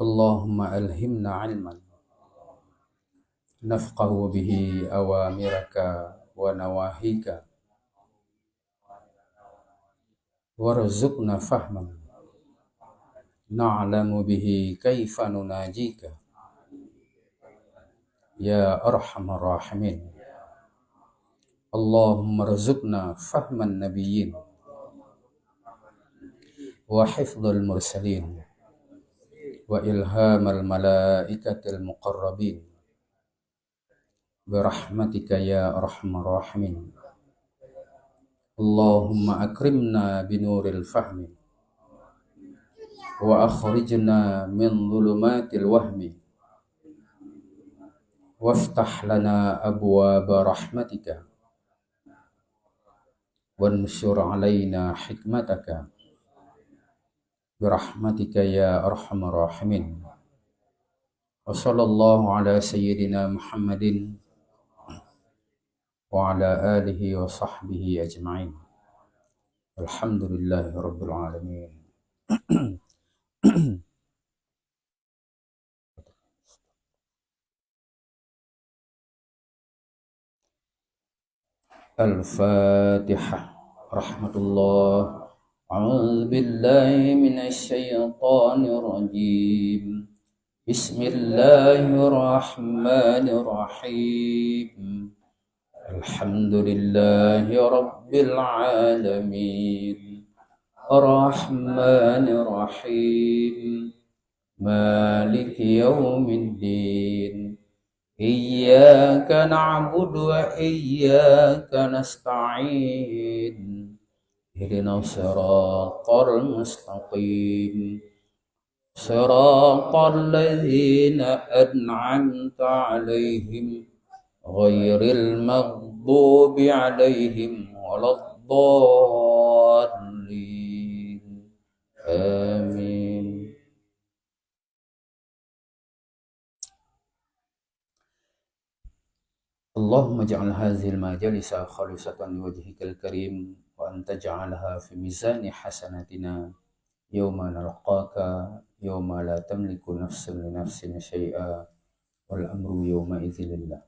اللهم ألهمنا علما نفقه به أوامرك ونواهيك وارزقنا فهما نعلم به كيف نناجيك يا أرحم الراحمين. اللهم ارزقنا فهم النبيين وحفظ المرسلين وإلهام الملائكة المقربين برحمتك يا أرحم الراحمين. اللهم أكرمنا بنور الفهم وأخرجنا من ظلمات الوهم وافتح لنا أبواب رحمتك وانشر علينا حكمتك برحمتك يا أرحم الراحمين. وصلى الله على سيدنا محمد وعلى آله وصحبه أجمعين. الحمد لله رب العالمين. الفاتحة. رحمة الله. أعوذ بالله من الشيطان الرجيم. بسم الله الرحمن الرحيم. الحمد لله رب العالمين الرحمن الرحيم مالك يوم الدين إياك نعبد وإياك نستعين اهدنا الصراط المستقيم صراط الذين أنعمت عليهم غير المغضوب عليهم ولا الضالين آمين. اللهم اجعل هذه المجالس خالصة لوجهك الكريم وأن تجعلها في ميزان حسناتنا يوم نلقاك يوم لا تملك نفس لنفس شيئا والأمر يومئذ لله.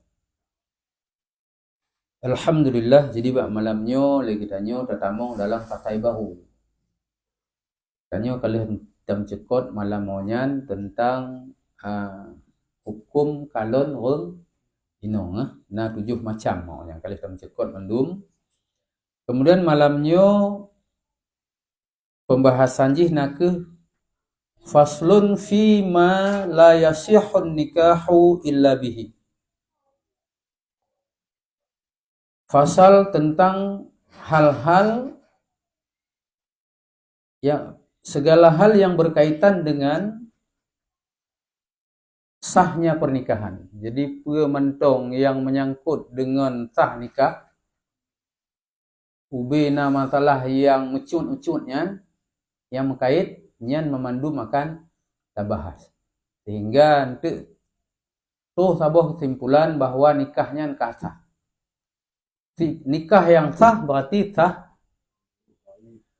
Alhamdulillah, jadi bak malamnya lagi tanya tetamong dalam pakai bahu. Tanya kalian tam cekot malam monyan tentang hukum kalon rong inong na 7 macam yang kalian tam cekot mendum. Kemudian malamnya pembahasan jih nak faslun fi ma la yasihun nikahu illa bihi. Fasal tentang hal-hal yang segala hal yang berkaitan dengan sahnya pernikahan. Jadi pementong yang menyangkut dengan sah nikah, ubena masalah yang mecut-ucutnya, yang mengkait, nyan memandu makan tabahas. Sehingga nanti tuh sabuh kesimpulan bahwa nikahnya nikah sah. Nikah yang sah berarti sah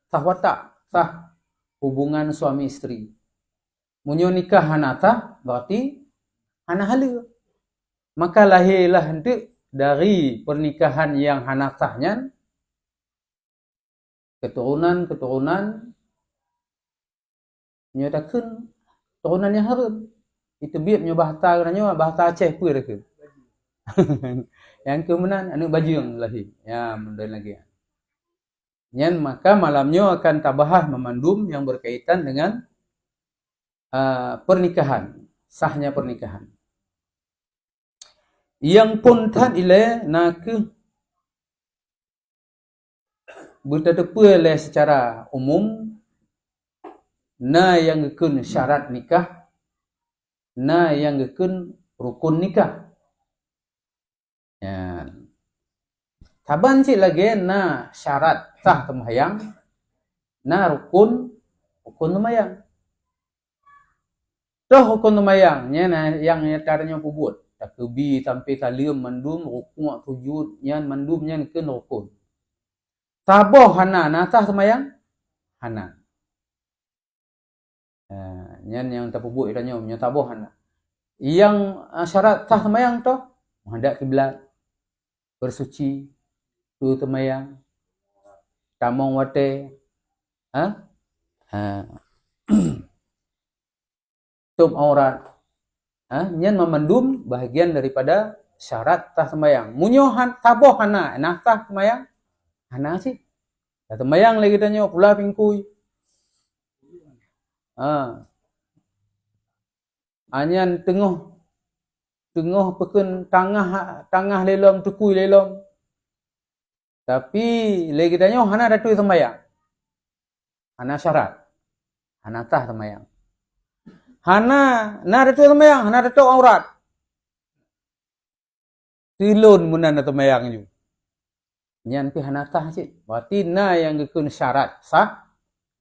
watak, sah hubungan suami istri. Munyo nikah hana sah berarti hana hala. Maka lahirlah nanti dari pernikahan yang hana sahnya keturunan nyatakan turunan yang haram. Itu biar bahasa katanya bahasa Aceh pun ke. Yang kemudian anu bajung lagi. Ya, mundur lagi. Nyan maka malamnya akan tabahah memandum yang berkaitan dengan pernikahan, sahnya pernikahan. Yang puntan ile nak bertetepu oleh secara umum na yang gekun syarat nikah, na yang gekun rukun nikah. Ya. Taban cik lagi na syarat sah temayang, na rukun temayang. Toh rukun temayang, yang caranya pubut. Takubi sampai kalium mandum rukun sujud, nyan mandum nyan ken rukun. Taboh hana na sah temayang, hana. Nyan yang terpubuk itanyo menyo taboh anak. Yang syarat sah sembahyang tu menghadap kiblat, bersuci, tu sembahyang, tamong wate, tutup aurat. Nyan memendum bahagian daripada syarat sah sembahyang. Munyo taboh hana, sah sembahyang. Hana sih. Dah sembahyang lagi tanyo pula pingkui. Anyan tengah pekun tangah lelom tukui lelom. Tapi lagi tanyo hana datui sembahyang. Hana syarat. Hana sah sembahyang. Hana datui sembahyang, hana datui aurat. Tilun munan sembahyang ju. Nyan pi hana sah cik. Berarti na yang gekun syarat sah,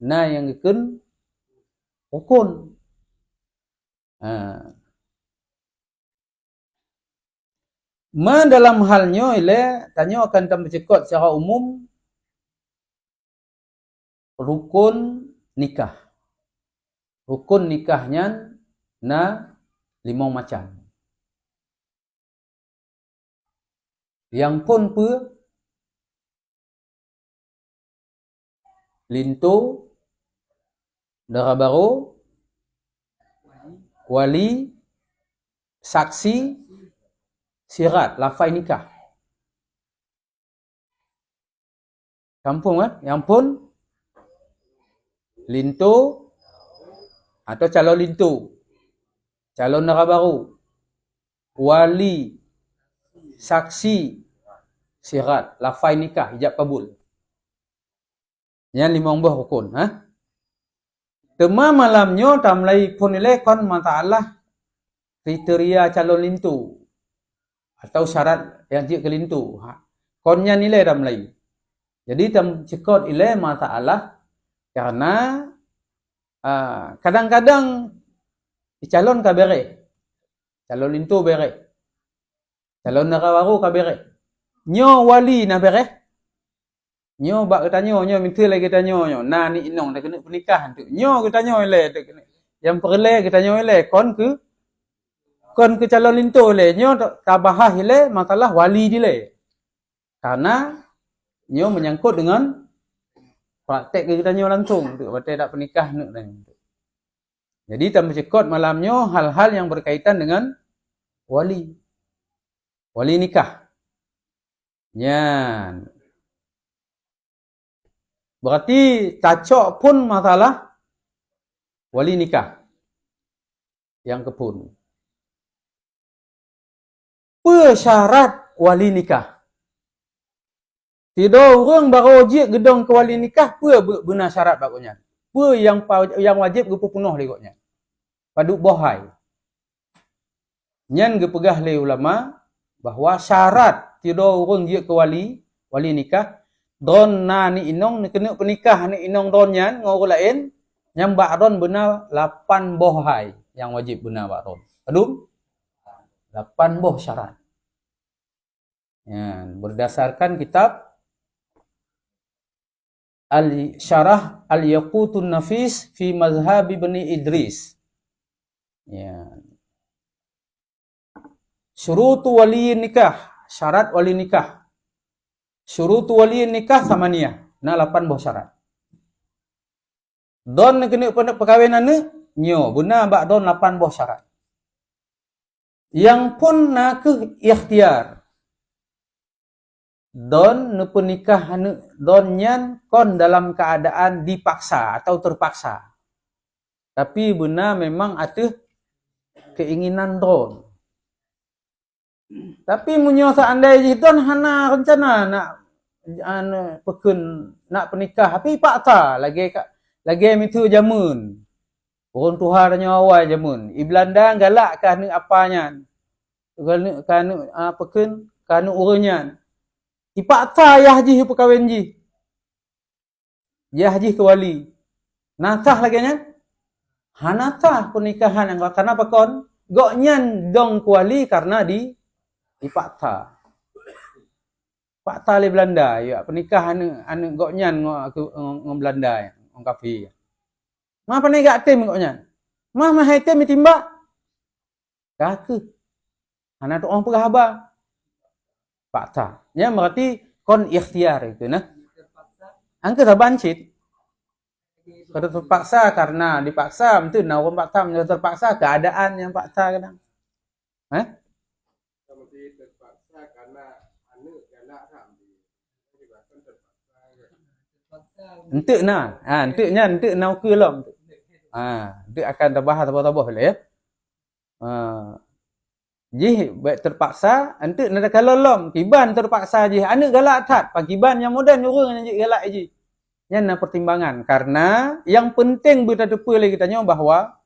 na yang gekun rukun. Dalam halnya ile tanyo akan tambah secara umum rukun nikah. Rukun nikahnya na 5 macam. Yang pun lintu, dara baru, wali, saksi, sirat, lafai nikah. Kampung kan? Yang pun lintu atau calon lintu, calon dara baru, wali, saksi, sirat, lafai nikah, ijab kabul. Yang 5 buah rukun. Tema malamnya tamlai pun ile kon masalah kriteria calon lintu atau syarat yang dia kelintu. Konnya nilai tamlai. Jadi tam cekot ile masalah karena kadang-kadang calon ka bere. Calon lintu bere. Calon nara baru ka bere. Nyo wali na bere. Nyo bak tanyo nyo minta lagi tanyo nyo. Nah ni inong dah kena pernikahan tu. Nyo kita nyo ile yang perle kita nyo ile kon ke calon lintu ile nyo tabahah ile masalah wali dile. Karena nyo menyangkut dengan praktek kita nyo langsung tu batai tak pernikah nak tu. Jadi tambah cekot malamnya hal-hal yang berkaitan dengan wali. Wali nikah. Nyan. Berarti tacok pun masalah wali nikah. Yang kepun. Persyarat wali nikah. Tidak orang baru ojek gedong ke wali nikah, benar syarat bagusnya. Yang wajib gepu penuh legoknya. Paduk bohai. Nyan gepegah le ulama bahwa syarat tidak orang dia ke wali nikah. Don na ni inong ni kena pernikah ni inong don nyan ngau lain yang bakron benar 8 bohai yang wajib benar bakron. Adum 8 boh syarat. Yan berdasarkan kitab Al-Syarah Al-Yaqutun Nafis fi Mazhab Ibn Idris. Yan. Syurutu wali nikah, syarat wali nikah. Syurutu wali nikah samaniyah. Na 8 buah syarat. Don kena perkahwinan ni nyo guna bak don 8 buah syarat. Yang pun nak ke ikhtiar. Don ne pernikah don nyan kon dalam keadaan dipaksa atau terpaksa. Tapi benar memang ada keinginan don. Tapi munyo seandainya don hana rencana nak nak pernikah tapi paksa lagi mitu jamun. Orang Tuhan tanya awal jamun. I Belanda galak kan apanya. Kan kan urunyan. Dipaksa ayah ji perkahwin ji. Yah ji ke wali. Natah lagi nya. Hanatah pernikahan yang karena apa kon? Gok nyan dong ke wali karena dipaksa. Paksa le Belanda ya pernikahan anu gok nyan ngom Belanda orang kafir. Mah pandai gak tem koknya. Mah hai tem timbak. Kake. Hana tu orang perahaba. Paksa. Ya berarti kon ikhtiar itu nah. Angka sabancit. Kalau terpaksa karena dipaksa, itu nah orang paksa menjadi terpaksa keadaan yang paksa kadang. Seperti terpaksa karena anu galak sambil menyebabkan terpaksa. Entuk nah, entuknya entuk nau ke lom. Entuk akan tambah lah ya. Jih baik terpaksa, entuk nak kalau lom, kiban terpaksa jih. Anu galak tat, pakiban yang moden nyuruh yang galak jih. Yang nak pertimbangan karena yang penting berdepa lagi tanya bahawa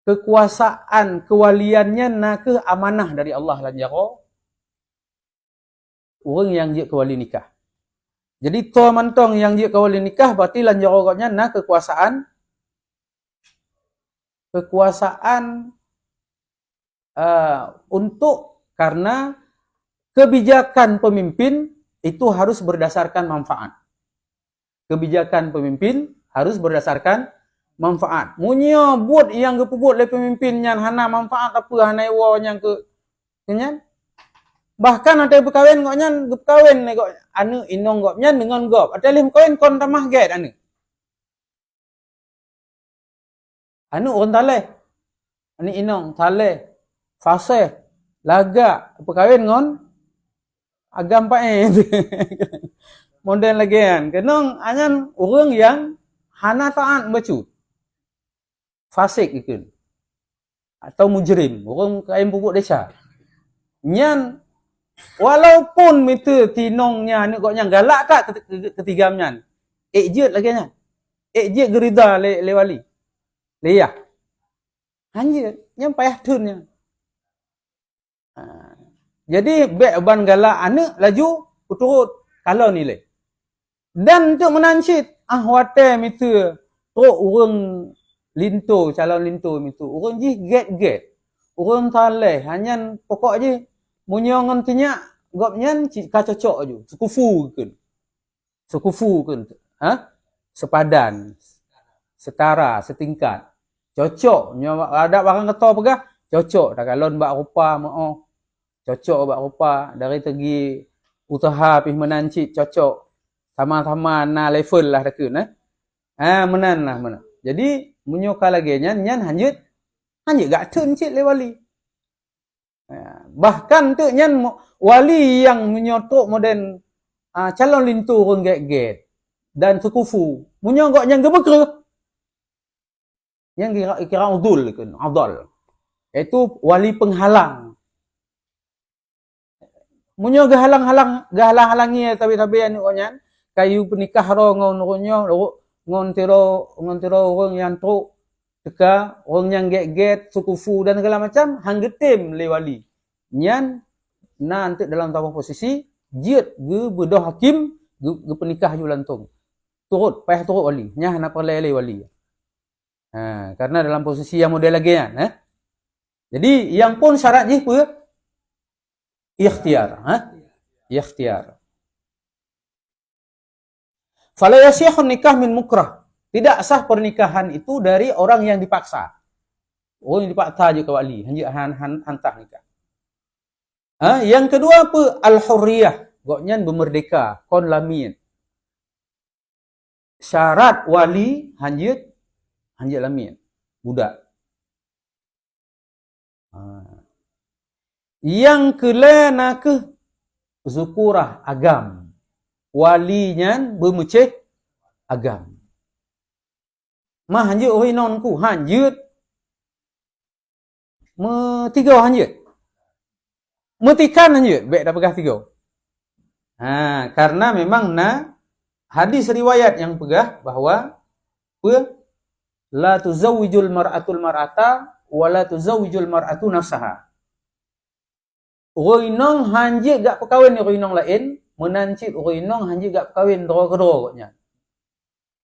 kekuasaan kewaliannya nak ke amanah dari Allah lan jaro orang yang dia kewali nikah. Jadi to mantong yang dia kewali nikah berarti lan jaro gotnya nak kekuasaan untuk karena kebijakan pemimpin itu harus berdasarkan manfaat. Kebijakan pemimpin harus berdasarkan manfaat. Munyo buat yang gepubuat oleh pemimpin yang hana manfaat apa hana ewa yang ke kenyan. Bahkan ada berkawin kok nyan berkawin kok anu inong kok nyan dengan gop. Ada lim kawin kon tamah get anu. Anu on tale. Ani inong tale. Fase laga berkawin ngon agam pae. Model lagi kan. Kenong anyan orang yang hana taat bacu. Fasik ikut. Atau mujrim. Orang kain pupuk desa. Nyan walaupun itu tinongnya ni koknya galak tak ketiganya. Ejit lagi nya. Ejit gerida le wali. Leyah. Anjir, yang payah tunnya. Jadi bek ban galak anak laju turut kalau nilai. Dan untuk menancit wate mitu tok urang linto calon linto mitu urang ji get urang tale hanya pokok je munyo ngan tinyak gopnyan ka cocok aju sekufu kun sepadan setara setingkat cocok nyo ada barang keto pegah cocok dak kalon bak rupa mau cocok bak rupa dari segi usaha pih menancit cocok sama-sama na level lah dak kun menan lah mana. Jadi munyoka lagi nyan hanjut gak tun cik le wali. Bahkan tu nyan wali yang menyotok moden calon lintu orang get dan sekufu. Munyo gak nyan gebekre. Yang kira udul kan, adal. Itu wali penghalang. Munyo gahalang-halangi tapi anu nyan kayu penikah ro ngon ngon tiro orang yang truk teka orang yang get sukufu dan segala macam hang getim le wali nyan nanti dalam tabuh posisi jiet ge bedo hakim ge penikah ju lantung turut payah turut wali nya hana perle le wali karena dalam posisi yang model lagi kan jadi yang pun syarat je apa ikhtiar ikhtiar. Fala yasihun nikah min mukrah. Tidak sah pernikahan itu dari orang yang dipaksa. Orang yang dipaksa je ke wali, hantar nikah. Yang kedua apa? Al-hurriyah. Goknyan bermerdeka, kon lamin. Syarat wali hanjit lamin. Budak. Yang kelana ke zukurah agam. Walinya bermucik agam. Mah hanjut oi nonku hanjut. Tiga hanjut. Metikan hanjut baik dah pegah tiga. Karena memang hadis riwayat yang pegah bahawa la tuzawwijul mar'atul mar'ata wa la tuzawwijul mar'atu nafsaha. Roinong hanjut gak perkahwin ni roinong lain. Menancit roinong hanji gak kawin kedua koknya.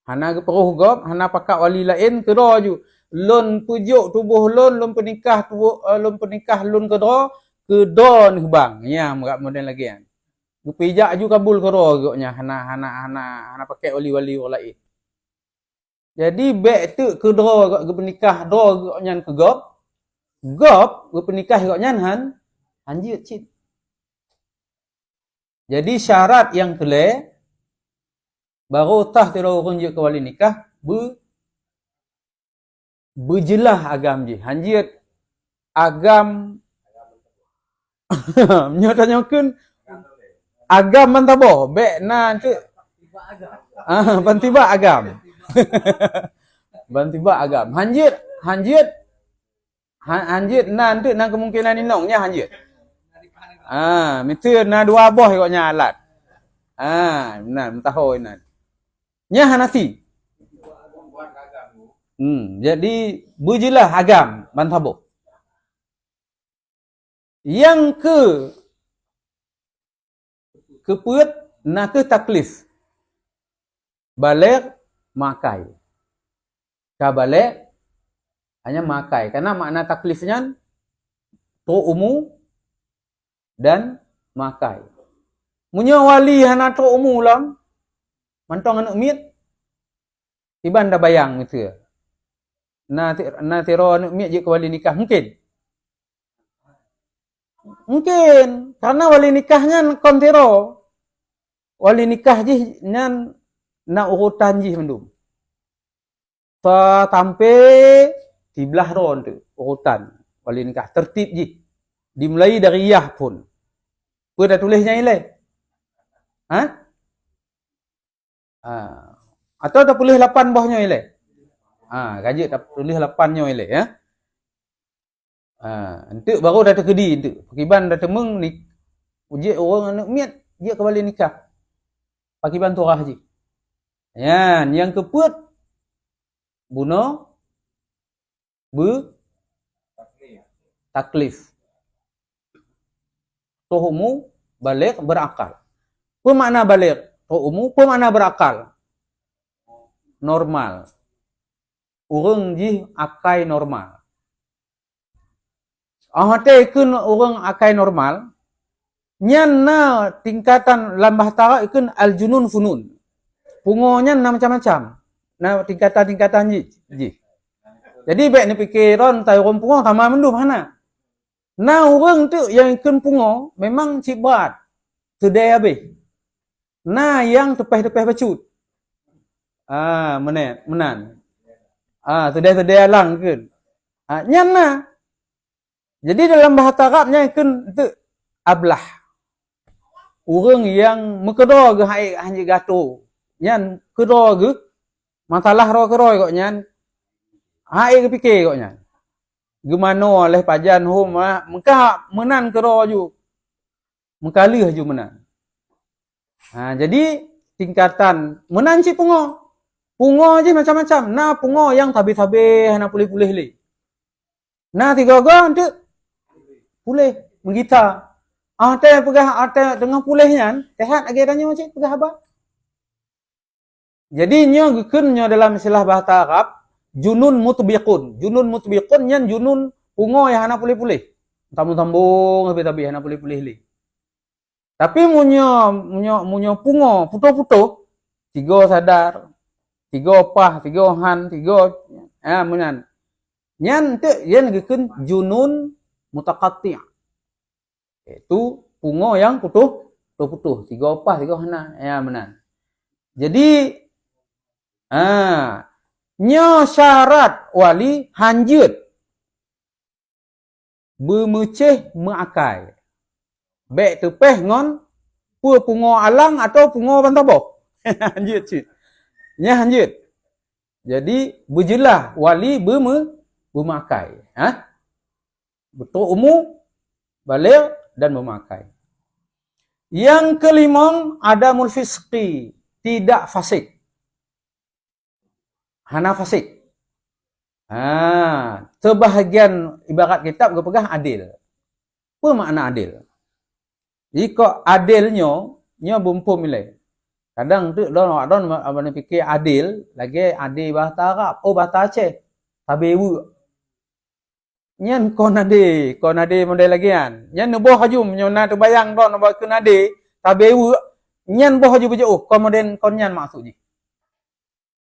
Hana ke peruh gop, hana pakak wali lain kedua ju. Lon pujuk tubuh lon pernikah lon kedua ni bang. Ya merak model lagi kan. Pijak ju kabul kedua koknya hana pakai wali-wali orang lain. Jadi bek tu ke draw ke pernikah, draw ke nyan ke gop. Gop ke pernikah ke nyan hanjit cit. Jadi syarat yang kelai baru tah tira urang je ke wali nikah berjelah agam je. Hanjit agam nyo tanyakeun agam mantabo bek na tu bantiba agam. Bantiba agam. Hanjit nan tu nan kemungkinan inongnya hanjit. Mitu na dua boh koknya alat. Nan tahu nan. Nya hanati. Jadi berjelah agam bantabo. Yang kepuat na ke taklif. Balik makai. Ka balik hanya makai. Karena makna taklifnya tu'umu dan makai. Munya wali hana tu'umu lam. Mantong anak mit. Tiba anda bayang gitu. Na tiro anak mit je ke wali nikah. Mungkin. Karena wali nikahnya kon tiro. Wali nikah je nyan na urutan je mendum. Sampai di belah ron tu urutan wali nikah tertib je. Dimulai dari yah pun. Apa dah tulisnya ilai? Atau dah tulis 8 bawahnya ilai? Gaji dah tulis 8-nya ilai ya. Entuk baru dah terkedi entuk. Pakiban dah temeng ni uji orang anak miat dia ke wali nikah. Pakiban turah je. Yang kepuat bunuh taklif. Tuhumu balik berakal. Apa makna balik? Tuhumu apa makna berakal? Normal. Urang ji akai normal. Ahate ikun urang akai normal. Nyan na tingkatan lambah tara ikun al-junun funun. Pungonya na macam-macam. Na tingkatan-tingkatan ji. Jadi baik ni pikiran tai orang pungo sama mendum hana. Na orang tu yang ikun pungo memang cibat. Sedai habis. Na yang tepeh-tepeh bacut. Menan. Sedai-sedai alang kan. Nyan na. Jadi dalam bahasa Arabnya ikun tu ablah. Orang yang mekedor ke haik hanya gato. Nyan kedor ke masalah ro keroi kok nyan. Haik ke fikir kok nyan. Gemano oleh pajan hom mengka menan kero ju. Mengkalih ju menan. Jadi tingkatan menan si pungo. Pungo je macam-macam. Na pungo yang tabi-tabi na pulih-pulih li. Na tiga orang tu pulih menggita. Ate pegah ate dengan pulihnya, tehat lagi tanya cik pegah apa? Jadi nyo gekeun nyo dalam istilah bahasa Arab junun mutbiqun. Junun mutbiqun nyan junun pungo yang hana pulih-pulih. Tambung-tambung tapi hana pulih-pulih li. Tapi munyo pungo puto-puto, 3 sadar, 3 opah, 3 han, 3 menan. Nyan tu yen gekeun junun mutaqatti'. Itu pungo yang putuh-putuh, 3 opah, 3 hana, menan. Jadi nyo syarat wali hanjut bermeceh meakai. Baik tepeh ngon pungo alang atau pungo bantaboh. Hanjut cik. Nya hanjut. Jadi berjelah wali bermakai. Betul umum balik dan memakai. Yang kelima ada mulfisqi, tidak fasik. Hana fasik. Sebahagian ibarat kitab kepegah adil. Apa makna adil? Jika adilnya bumpum ilai. Kadang tu don abang fikir adil, lagi adil bahasa Arab, bahasa Aceh. Tabewu. Nyan kon ade model lagian. Nyan boh hajum nyona tu bayang don ba kun ade tabewu. Nyan boh haju bejo kon model kon nyan maksud ji.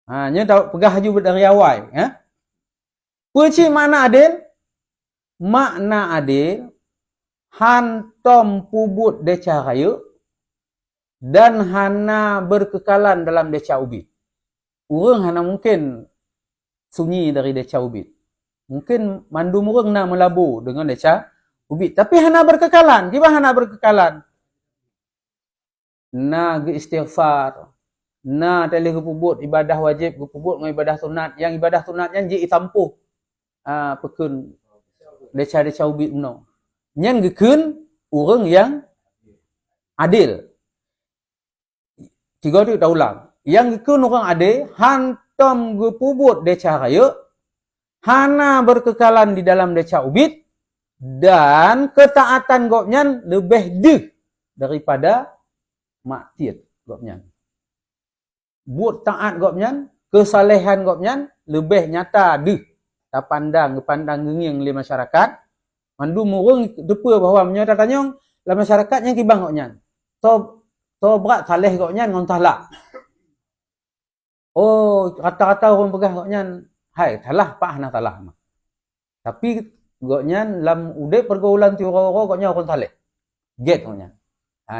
Nya tahu pegah haju dari awal, Puji makna adil? Makna adil hantom pubut deca raya dan hana berkekalan dalam deca ubit. Urang hana mungkin sunyi dari deca ubit. Mungkin mandum urang na melabur dengan deca ubit, tapi hana berkekalan. Gimana hana berkekalan? Na istighfar, na tali gepubut ibadah wajib, gepubut dengan ibadah sunat. Yang ibadah sunat yang ji itampuh pekun deca ubit uno. Nyan gekun urang yang adil. Tiga tu dah ulang. Yang gekun orang adil, hantam gepubut deca raya, hana berkekalan di dalam deca ubit, dan ketaatan gopnyan lebih deh daripada maksiat gopnyan. Buat taat gopnyan, kesalehan gopnyan lebih nyata deh. Tak pandang genging oleh masyarakat. Mandu murung depa bahawa menyata tanyong la masyarakat yang kibang gopnyan. Berat saleh gopnyan ngon talak. Oh, kata-kata orang pegah gopnyan, hai salah pak hana salah mah. Tapi gopnyan lam udip pergaulan ti ora-ora gopnyan orang saleh. Get gopnyan.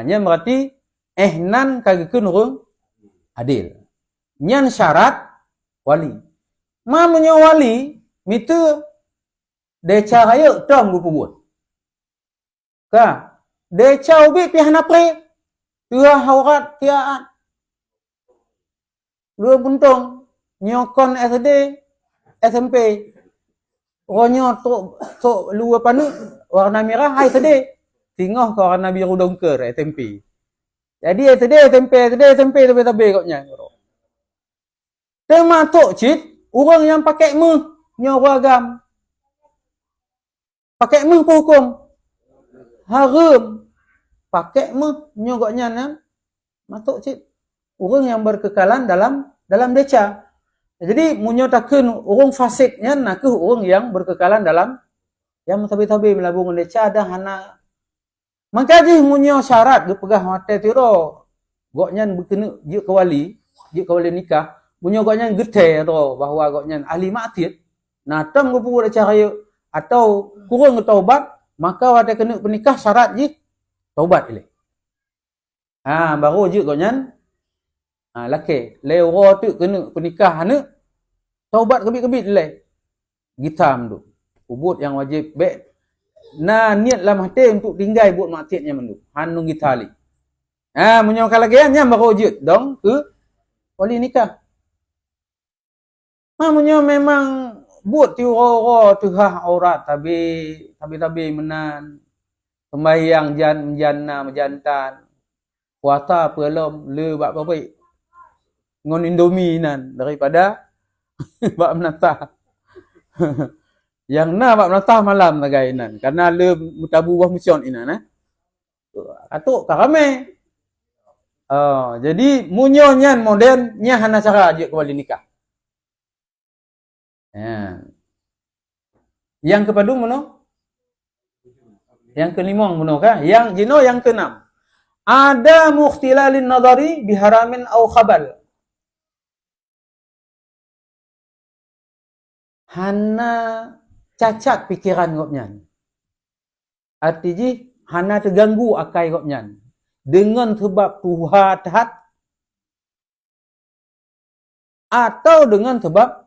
Nya berarti ehnan kagekeun urang adil. Nyan syarat wali. Mamanya wali mitu deca raya tom gupubut. Ka deca ubit pi hana pre. Tua haurat tiaan. Dua buntung nyokon SD, SMP. Ronyo tok luar panu warna merah hai SD. Tinggal ke warna biru dongker SMP. Jadi SD, SMP tabe koknya. Tema tok cit orang yang pakai nyoragam. Pakai hukum. Haram. Pakai nyogoknya matuk cik. Orang yang berkekalan dalam deca. Jadi munyotakeun orang fasiknya nak orang yang berkekalan dalam yang tabi-tabi melabung deca ada hana. Maka je munyo syarat gepegah mate tiro. Goknya berkena je ke wali nikah. Munyo goknya gete ro bahawa goknya ahli maksiat. Nah tam gopu deca raya atau kurang taubat, maka wate kena pernikah syarat je taubat ile. Baru je goknya laki lewo tu kena pernikah hana taubat kebit-kebit ile. Gitam tu. Ubud yang wajib baik. Niat lah hati untuk tinggal buat maksiatnya mendu. Hanung gitali. Menyokal lagi nya baru je dong ke wali nikah. Menyo memang buat tiuro tuhah aurat tapi menan sembahyang menjantan puasa pelom le bab baik ngon indomie nan daripada bab menatah yang bab menatah malam tagai nan karena le mutabu buah musion ina atuk karame jadi munyo nyan modern nya hana cara je kembali nikah. Yang kepadu mono? Yang kelima mono kah? Yang jino yang keenam. Ada mukhtilalin nadari biharamin au khabal. Hana cacat pikiran gopnyan. Artinya hana terganggu akai gopnyan. Dengan sebab tuhat atau dengan sebab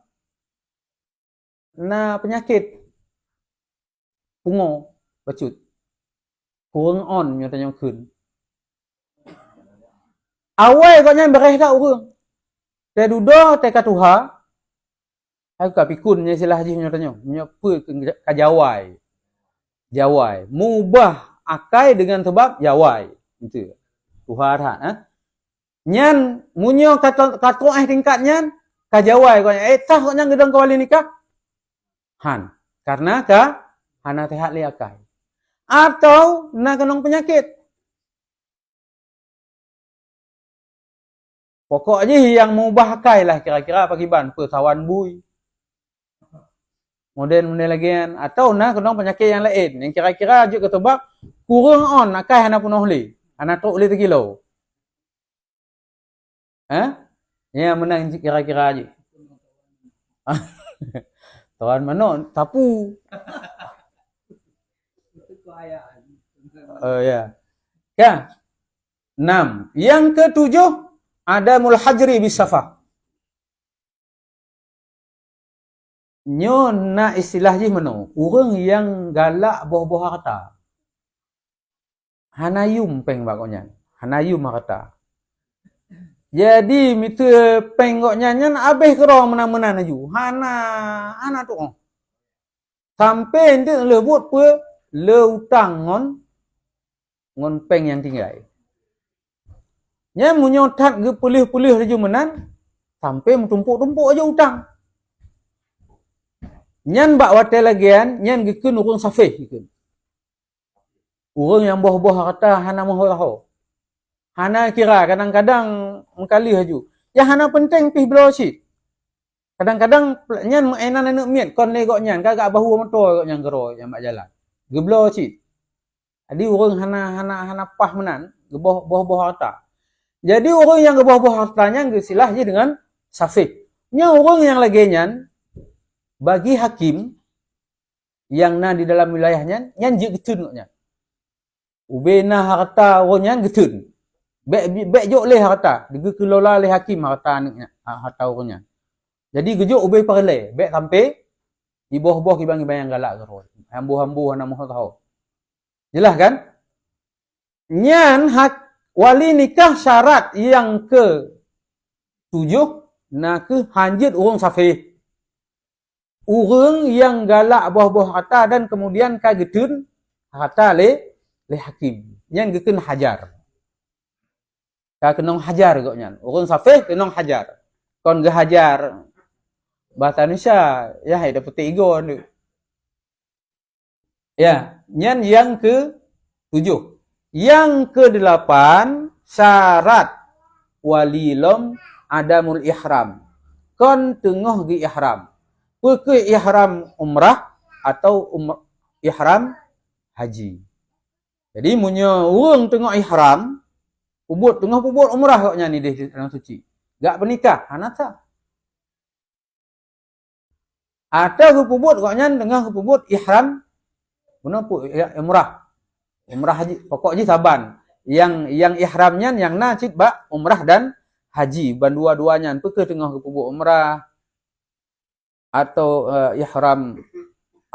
penyakit pungo bacut kurang on nyatanya kun awal koknya bereh dak urang te dudo te katuha aku ka pikun nya silah haji nyatanya nya pe ka jawai mubah akai dengan sebab jawai itu tuha dah nyan munyo kata tingkatnya ka jawai koknya tah koknya gedang kawali nikah karena hana tehat liakai atau na kenong penyakit pokoknya yang mubah akai lah kira-kira pakiban pertawan bui modern lagi atau na kenong penyakit yang lain yang kira-kira je ketebak kurang on akai hana punoh li hana tok li 3 kilo Ya menang kira-kira aja. Tuan mana? Tapu. Ya. Ya. 6. Yang ketujuh ada mulhajri bisafah. Nyo nak istilah je mana? Orang yang galak boh-boh harta. Hanayum peng bakoknya. Hanayum harta. Jadi mitu penggoknya nyan abeh kerong menang-menang aju. Hana tu. Sampai ente lebut pe le utang ngon peng yang tinggal. Nya munyotat ge pulih-pulih aju menan sampai mentumpuk-tumpuk aja utang. Nyan bak wate lagian, nyan gikeun urang safih gikeun. Urang yang boh-boh harta hana moho tahu. Hana kira kadang-kadang mengkali haju. Ya hana penting pih belau si. Kadang-kadang nyan mengenan anak miat kon legok nyan kagak bahu motor kok nyan gero yang mak jalan. Geblau si. Jadi urang hana pah menan, boh-boh harta. Jadi orang yang boh-boh hartanya gesilah je dengan safih. Nya urang yang lagi nyan bagi hakim yang na di dalam wilayahnya nyan je getun nya. Ubena harta orang nyan getun. Bek jok leh harta, dikelola oleh hakim harta anaknya, harta orangnya. Jadi gejok ubeh parle, bek sampai di boh-boh ibang-ibang yang galak gero. Hambu-hambu ana moh tahu. Jelas kan? Nyan hak wali nikah syarat yang ke-7 na ke hanjit orang safih. Urang yang galak boh-boh harta dan kemudian kagetun harta le hakim. Nyan gekeun hajar. Ka kenong hajar kok nyan. Urang safih kenong hajar. Kon ge hajar. Bahasa Indonesia ya ada putih igon tu. Ya, nyan yang ke-7. Yang ke-8 syarat walilom adamul ihram. Kon tengah gi ihram. Ke ihram umrah atau ihram haji. Jadi munyo urang tengah ihram, tengah pubut umrah kok nyani di tanah suci. Gak bernikah, hanata. Atau pubut kok nyan tengah pubut ihram guna umrah. Umrah haji, pokok je saban. Yang ihramnya yang na cit bak umrah dan haji, ban dua-duanya ke tengah pubut umrah atau ihram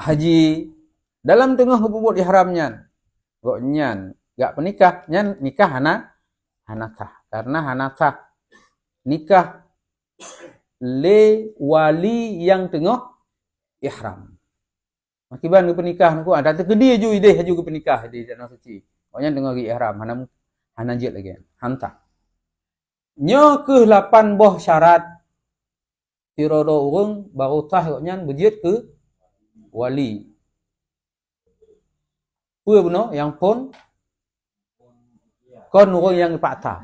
haji dalam tengah pubut ihramnya. Kok nyan gak penikah, nyan nikah hanakah. Karena hanakah nikah le wali yang tengah ihram. Akiban ke penikah ku ada tegedi ju ide ju ke penikah di tanah suci. Kok nyan tengah gi ihram hana jit lagi. Hanta. Nyo ke-8 boh syarat tirodo urang baru tah kok nyan bejit ke wali. Pue beno yang pun kon urang yang patah.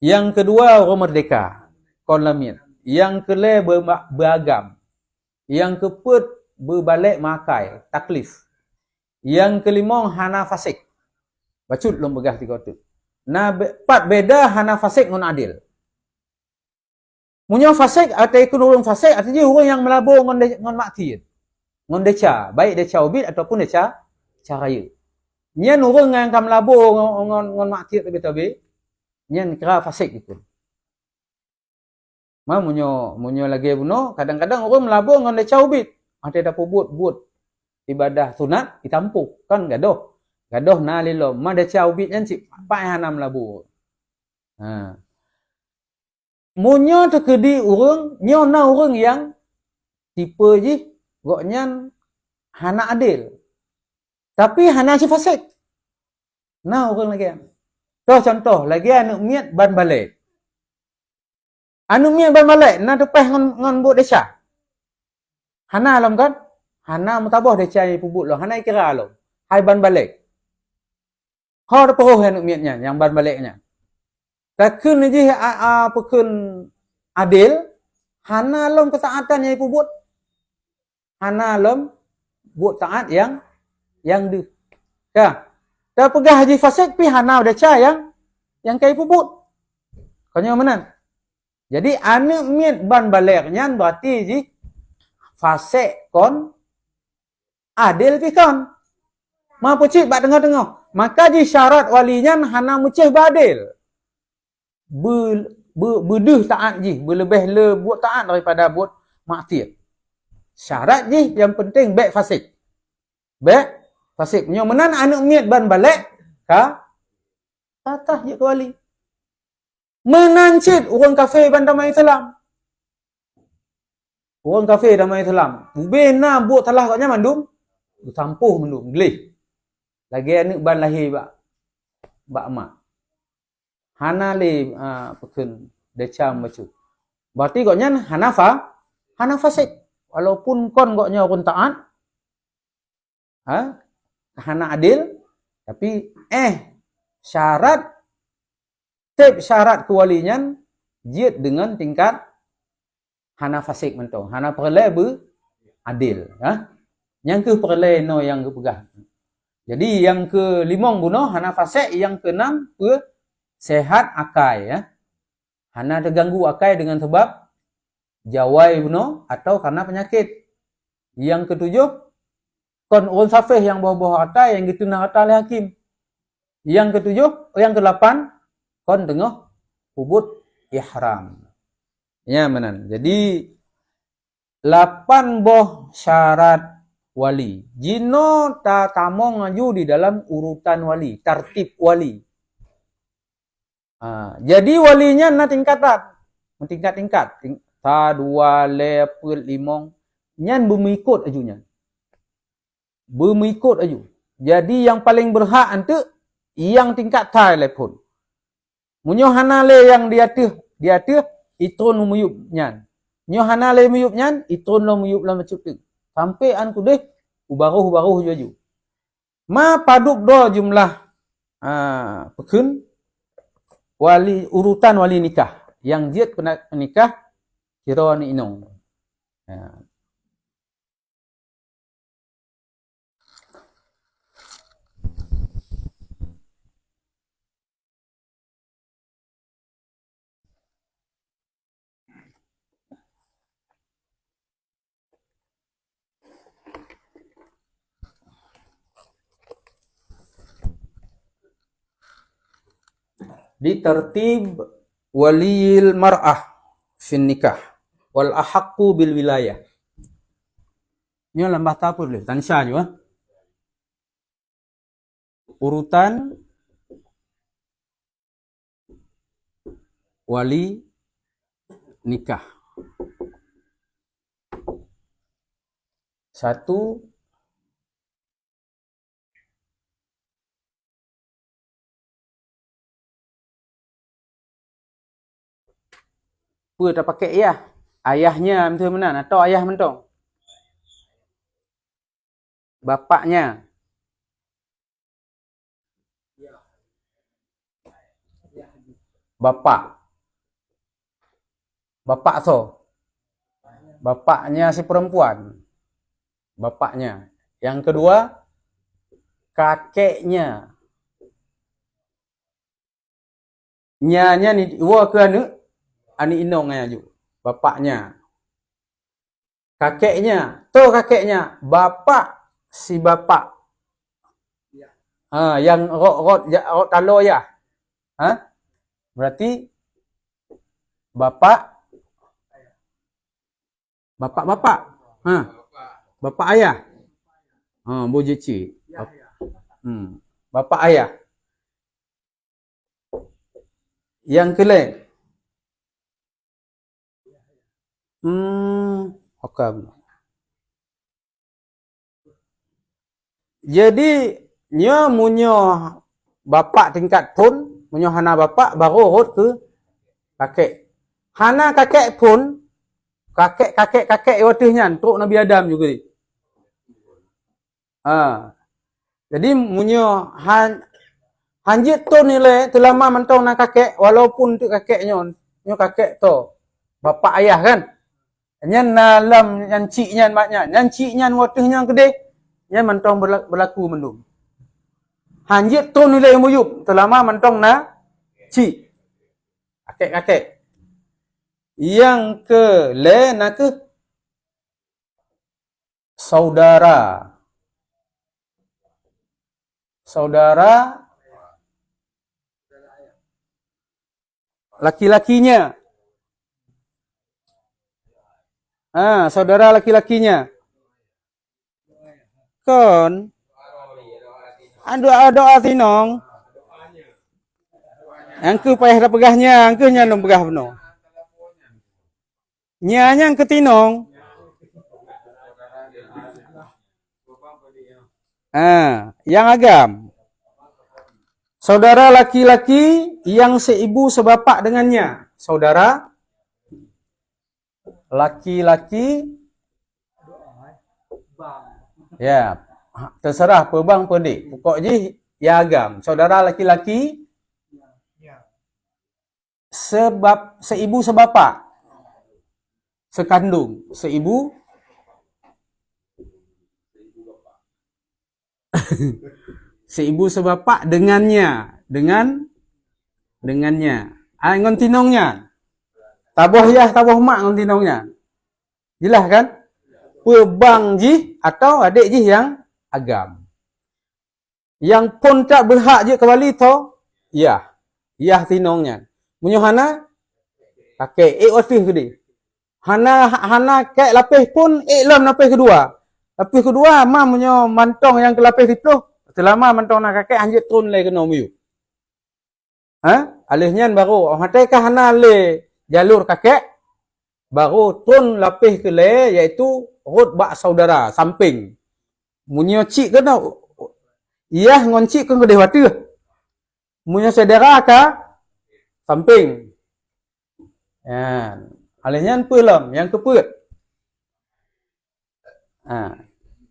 Yang kedua orang merdeka, kon lamit. Yang kele beragam. Yang keput berbalik makai, taklif. Yang kelima hana fasik. Bacut lom begah tiga tu. Nah, pat beda hana fasik ngon adil. Munyo fasik atau ikut urang fasik artinya urang yang melabur ngon makti. Ngon deca, baik deca ubit ataupun deca raya. Nyan urang yang kam melabur ngon makti tabe-tabe. Nyan kira fasik itu. Ma munyo lagi buno kadang-kadang orang melabur ngon deca ubit. Ada dapat buat ibadah sunat ditampuk kan gadoh na lilo ma deca ubit nyan si pai hana melabur. Ha. Munyo tekedi urang nyo na urang yang tipe je gok nyan hana adil. Tapi hana si fasik. Nah urang lagi. Contoh lagi anu miat ban balik. Anu miat ban balik na tepeh ngon buat deca. Hana alam kan? Hana mutabah deca ni pubut lo. Hana kira alam. Hai ban balik. Kau ada peruh anu miatnya yang ban baliknya. Takun je pekun adil. Hana alam ketaatan yang pubut. Hana alam buat taat yang di. Ya. Dah pegah haji fasik pi hana deca yang kai pubut. Kau nyo menan. Jadi ane miet ban balik nyan berarti ji fasik kon adil ki kon. Ma pucik bak tengah-tengah. Maka ji syarat wali nyan hana mucih badil. Berduh taat ji, berlebih le buat taat daripada buat maksiat. Syarat ji yang penting baik fasik. Baik fasik. Nyo menan ane miet ban balik ka atas je ke wali. Menancit orang kafir ban damai Islam. Orang kafir damai Islam. Bena buat salah katnya mandum. Sampuh mandum. Gelih. Lagi anak ban lahir bak mak. Hana le pekun decam bacu. Berarti katnya hana fasik. Walaupun kon katnya orang taat. Hana adil. Tapi syarat syarat kewalian jiat dengan tingkat hana fasik mentong. Hana perle adil. Yang ke perle no yang ke pegah. Jadi yang ke limong bunuh hana fasik, yang ke enam sehat akai. Hana terganggu akai dengan sebab jawai bunuh atau karena penyakit. Yang ketujuh kon orang safih yang bawah-bawah akai yang gitu nak kata oleh hakim. Yang ketujuh, yang ke-8 kon tengah hubud ihram. Ya menan. Jadi 8 boh syarat wali. Jino ta tamong ngaju di dalam urutan wali, tertib wali. Jadi walinya na tingkatan. Tingkat-tingkat. Ta 2 le 5 nyan bermikut ajunya. Bermikut aju. Jadi yang paling berhak ante yang tingkat tai le pun. Munyo hanale yang dia tuh itun muyup nyan. Nyo hanale muyup nyan itun lo muyup la macuk tu. Sampai an kudeh ubaruh jaju. Ma paduk do jumlah pekun wali urutan wali nikah yang jiat kena nikah kira ni inong. Di tertib waliyil mar'ah fin nikah wal ahaqqu bil wilayah. Nyo lambah ta apa boleh? Tansya jo. Urutan wali nikah. 1 tak pakai ayahnya betul menan atau ayah mentong bapaknya bapak so bapaknya si perempuan bapaknya. Yang kedua kakeknya nyanya ni wa ke ani inong aju bapaknya. Kakeknya bapak si bapak yang rot talo ya. Berarti bapak bapak ayah. Bojeci. Bapak ayah. Yang kelain Hakam. Jadi nya munyo bapak tingkat pun, munyo hana bapak baru hot ke kakek. Hana kakek pun kakek watihnya truk Nabi Adam juga ni. Jadi munyo hanjit tu nilai telama mentong na kakek walaupun tu kakeknya nyo kakek tu bapak ayah kan. Nyan dalam yang cik nyan maknya. Nyan cik nyan watihnya gede. Nyan mentong berlaku mendung. Hanjit tu nilai muyup. Terlama mentong na cik. Kakek-kakek. Yang ke le nak ke saudara. Saudara laki-lakinya. Saudara laki-lakinya. Kon doa tinong. Angke payah dah pegahnya, angke nya nom pegah beno. Nyanya angke tinong. Yang agam. Saudara laki-laki yang seibu sebapak dengannya. Saudara laki-laki, ya, terserah pebang pedik. Pokok je ya agam. Saudara laki-laki seibu sebapak. Sekandung, seibu seibu sebapak dengannya, dengannya. Ngon tinongnya. Taboh mak ngon tinongnya. Jelas kan? Pebang ji atau adik ji yang agam. Yang pun tak berhak je kembali to, ya tinongnya. Munyohana kakek waktu gede. Hana kek lapis pun lom lapis kedua. Lapis kedua mam munyo mantong yang ke lapis itu. Selama mantong nak kakek anjit tun le kena miu. Alihnya baru hatai ka hana le jalur kakek baru tun lapis ke le iaitu rut bak saudara samping. Munyo cik kena iya ngoncik ke gede watu. Munyo saudara ka samping. Ya, alihnya pelem yang keput.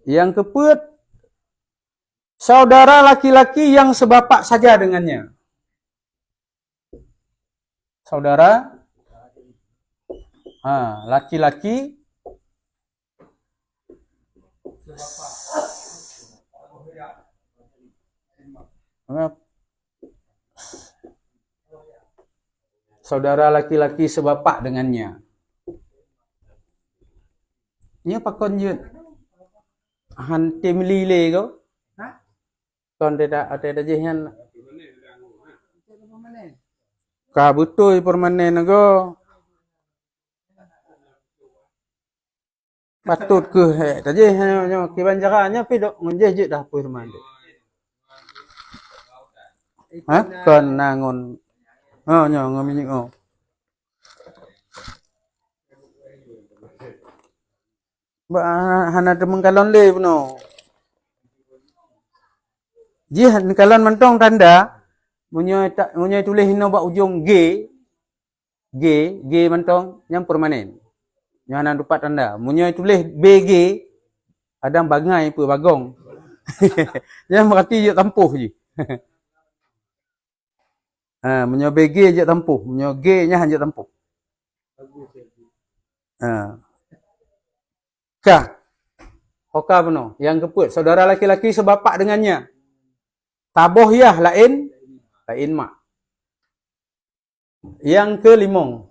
Yang keput saudara laki-laki yang sebapak saja dengannya. Saudara laki-laki saudara laki-laki sebapak dengannya. Ini apa kon je? Han temli le kau? Kon tidak ada jehan. Ka betul permanen go. Patut ke tadi hanya kiban jaranya pi dok ngonje je dah permanen. Kon nangon. Nya ngaminyik hana demeng kalon le puno. Ji kalon mentong tanda munyo tulis hino bak ujung G mentong yang permanen. Yang hana dupat tanda. Munyo tulis BG ada bangai pe bagong. Yang berarti je tempuh je. Munyo BG je tempuh, munyo G nya hanya tempuh. Hoka beno, yang keput saudara laki-laki sebapak dengannya. Taboh yah lain mak. Yang kelimong.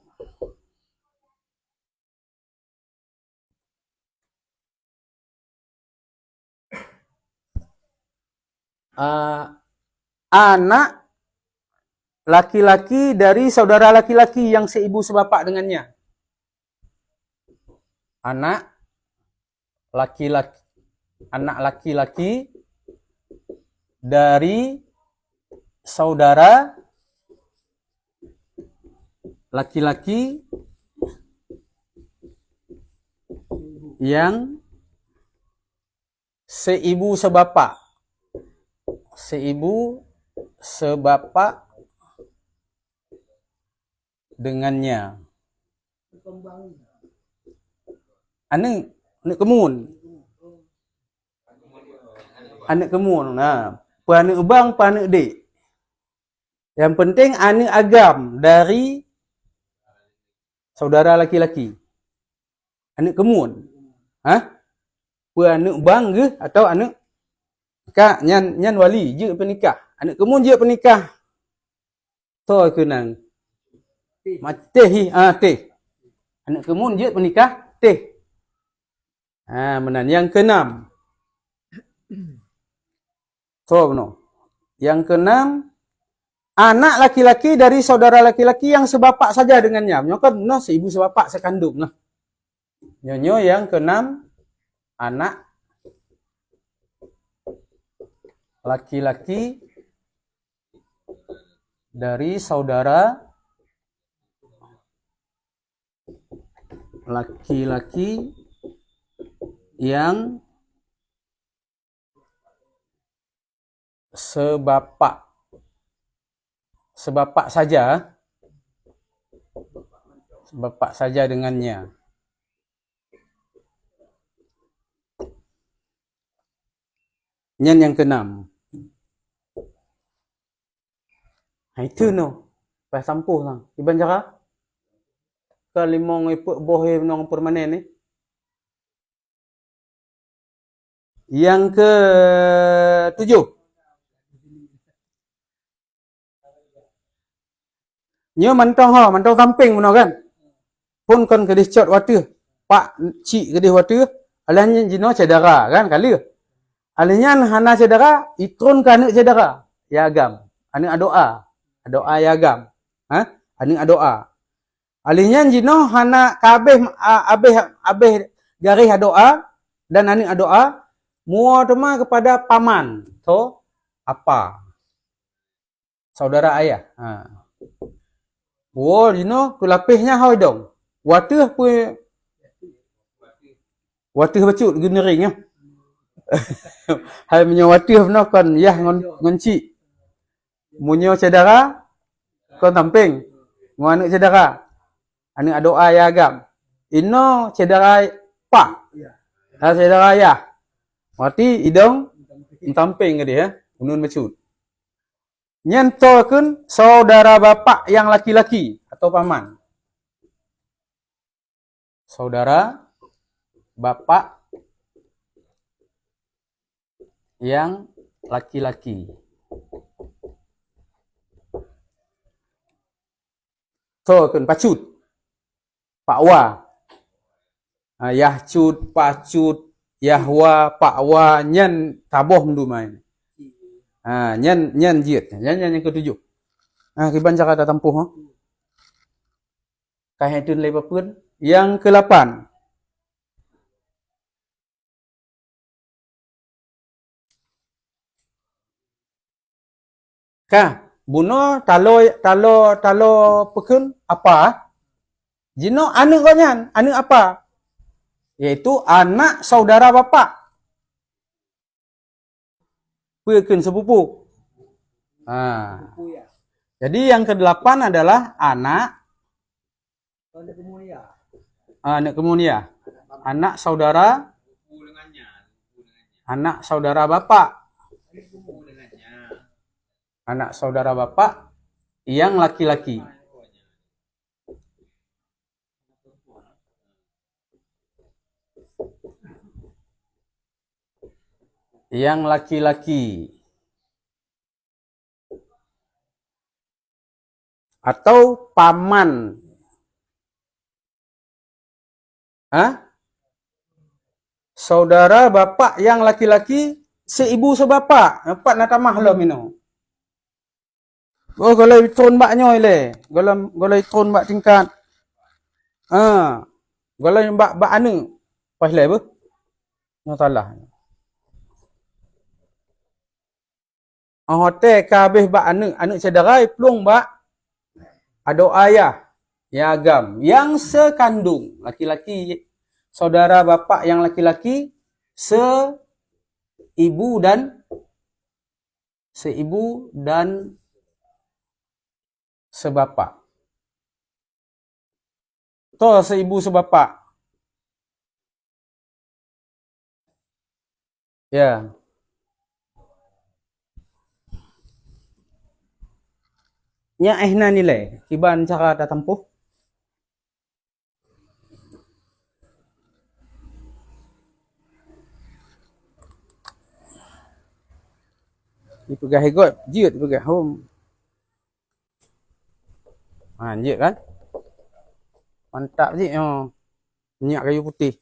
Anak laki-laki dari saudara laki-laki yang seibu sebapak dengannya. Anak laki-laki dari saudara laki-laki yang seibu sebapak. Seibu sebapak dengannya. Anak kemun. Anak kemun. Panak bang, panak dek. Yang penting anak agam dari saudara laki-laki. Anak kemun. Panak bang ke atau anak kak nyan wali je penikah. Anak kemun je penikah. To kenang. Mateh teh. Anak kemun je menikah teh. Menan yang keenam. So benar. Yang keenam, anak laki-laki dari saudara laki-laki yang sebapak saja dengannya. Nyo kan no seibu sebapak sekandung nah. Nyo yang keenam, anak laki-laki dari saudara laki-laki yang sebapak saja dengannya. Nyen yang keenam. Itu no. Pas sampuh lang. Iban cara kalimong ipuk bohe nong permanen ni. Yang ke-7. Nyo mantong samping meno kan. Pun kon kedih cot watu. Pak cik kedih watu, alahnya jino cedera kan kali. Alahnya hana cedera, itron ka anak cedera. Ya agam. Anak doa. Doa ya agam. Anak doa. Alihnya jino hana kabeh abeh garih doa dan anak doa mua tema kepada paman. So apa? Saudara ayah. Jino kulapihnya hoi dong. Watuh pun watuh bacut generingnya. Hai menyo watuh no kon yah ngonci. Munyo cedera kon tamping. Nguanuk cedera. Anak doa ya agam. Ino cedera pak. Cedera ayah. Mati idong tamping ke dia. Unun bacut. Nyentokeun saudara bapak yang laki-laki atau paman. Saudara bapak yang laki-laki. Tokeun pacut. Pakwa. Yahcut, pacut, yahwa, pakwa, nyen taboh mendu main. Nyen jiet. Nyen yang ke-7. Kiban cara tampuh ha. Kahitun lai papeun. Yang ke-8. Buno talo pekeun apa? Jino anak konyan, anak apa? Yaitu anak saudara bapak. Pekeun sepupu. Jadi yang ke-8 adalah anak kemunia. Anak saudara bapak. Anak saudara bapak yang laki-laki. Yang laki-laki. Atau paman. Saudara bapak yang laki-laki seibu sebapak. Empat nak tamah lo mino. Golai tron bak nyoy le. Golai tron bak tingkat. Golai bak anu. Pas le bu. No salah. Hotel kabeh bak anu cedera plung bak ado ayah ya agam yang sekandung laki-laki saudara bapak yang laki-laki seibu dan sebapak. To seibu sebapak. Ya. Nya ehna nilai kiban cara tatampuh. Itu gah hegot, jiut pegah home. Jiut kan? Mantap je. Minyak kayu putih.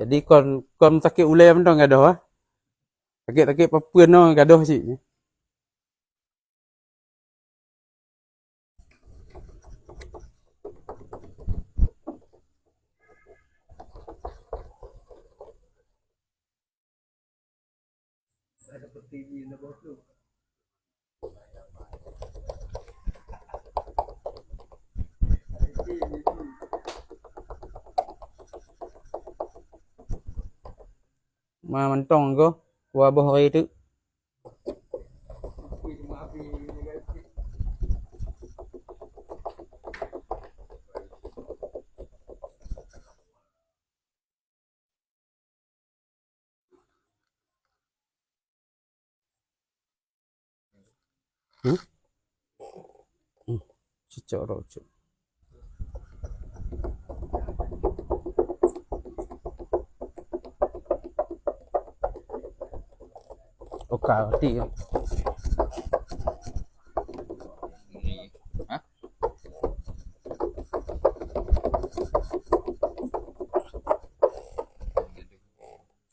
Jadi kon sakit ulai mentong gadoh ah. Sakit-sakit papuan no gadoh sik. Ma mentong ko. Wabah hari tu. Cicak rocok. Oka hati kan.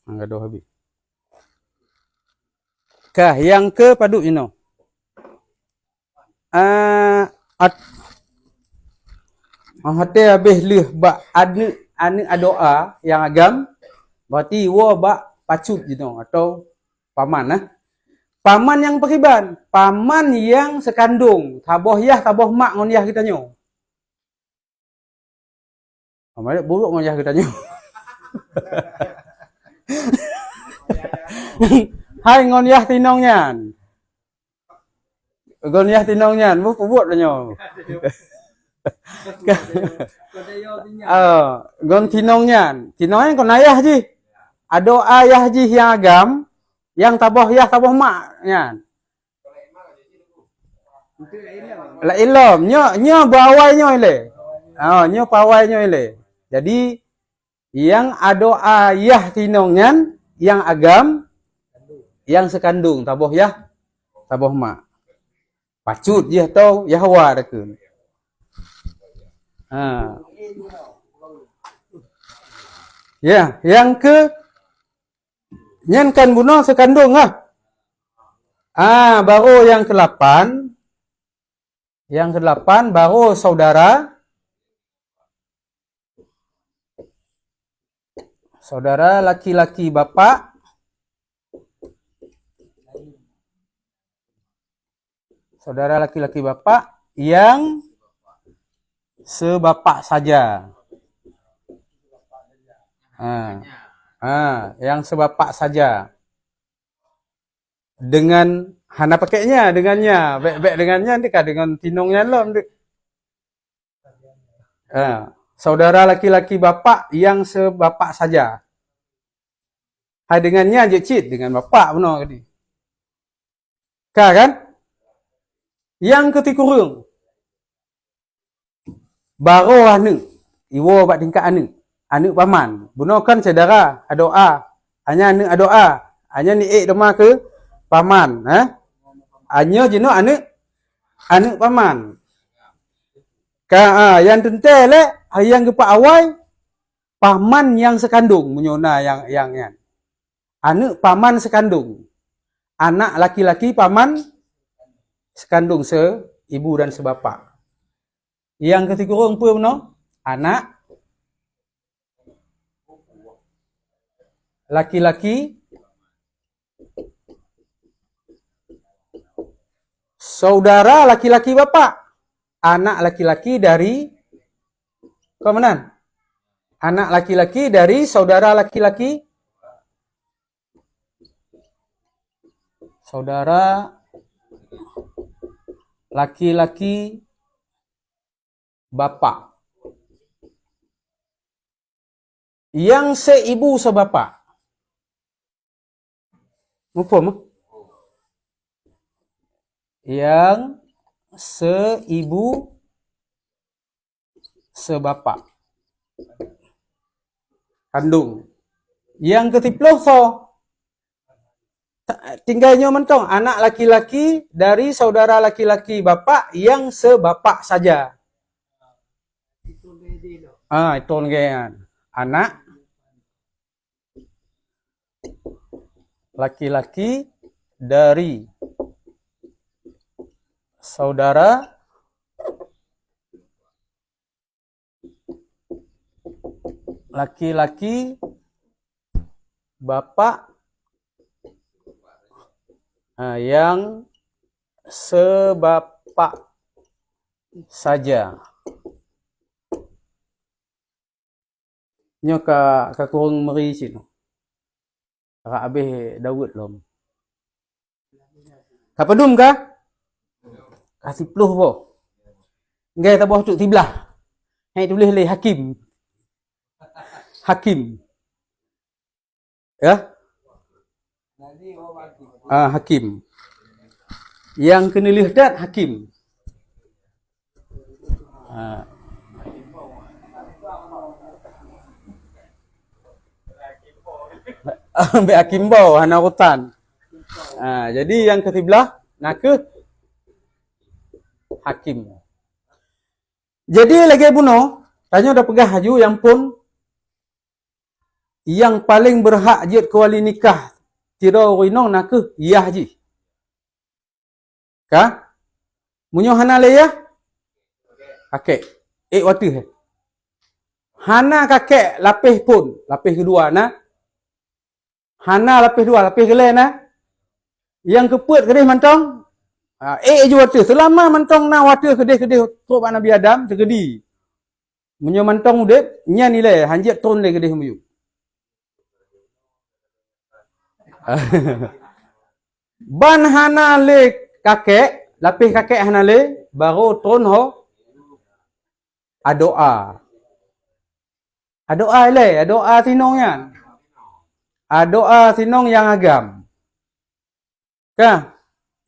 Gadoh habis. Kah yang ke paduk you know. Hati habis leh bak ane doa yang agam berarti wo bak pacut gitu atau paman nah. Paman yang periban, paman yang sekandung, taboh yah taboh mak ngon yah kita nyo. Amal buruk ngon yah kita nyo. Hai ngon yah tinong nyan. Ngon yah tinong nyan, bu buat nyo. Gon tinong nyan kon ayah ji. Ado ayah ji yang agam, yang taboh yah taboh mak nyan. La ilom nyo bawai nyo ile. Nyo pawai nyo ile. Jadi yang ado ayah tinong nyan, yang agam, yang sekandung taboh yah taboh mak. Pacut je tau Yahwa dekun. Ya, yang ke nyan kan buno sekandung ah. Baru yang ke-8. Yang ke-8 baru saudara. Saudara laki-laki bapak. Saudara laki-laki bapak yang sebapak saja. Yang sebapak saja. Dengan hana pakainya dengannya, baik dengannya dekat dengan tinongnya lom. Saudara laki-laki bapak yang sebapak saja. Hai dengannya je cit dengan bapak benar tadi. Kan? Yang ketikurung. Baro anu, iwo bak tingkat anu paman. Buno kan saudara adoa. Hanya anu adoa. Hanya ni dema ke paman, Anyo jeno anu paman. Yang tentel yang gepak awai paman yang sekandung menyona yang anu paman sekandung. Anak laki-laki paman sekandung ibu dan sebapak. Yang ketiga orang pun benar, anak laki-laki saudara laki-laki bapak, anak laki-laki dari kemenan, anak laki-laki dari saudara laki-laki, saudara laki-laki bapak yang seibu sebapak. Mufhum? Yang seibu sebapak. kandung. Yang ke-10 so tinggalnya mentong anak laki-laki dari saudara laki-laki bapa yang sebapak saja. Itu ngean. Anak laki-laki dari saudara laki-laki bapak yang sebapak saja. Nyo ka kurang meri sino. Ka habis Daud lom. Ka pedum ka? Ka 10 po. Ngai taboh tu tiblah. Hai tulis le hakim. Hakim. Ya? Hakim. Yang kena lihat hakim. Ambil hakim bau hana rutan. Jadi yang ke-11 nak ke hakim. Jadi lagi bunuh, tanya dah pegah haju yang pun yang paling berhak jid kuali nikah tira rinong nak ke yah ji. Ka? Munyo hana le ya? Kakek. Waktu he. Hana kakek lapis pun, lapis kedua na. Hana lapis dua, lapis gele na. Yang keput kedih mantong. Je waktu selama mantong na waktu kedih-kedih trop Nabi Adam tergedi. Munyo mantong udip nya nilai hanjit ton le kedih muyu. Ban hana le kakek, lapis kakek hana le baru ton ho adoa. Adoa le, adoa tinongnya. Adoa tinong yang agam. Ka?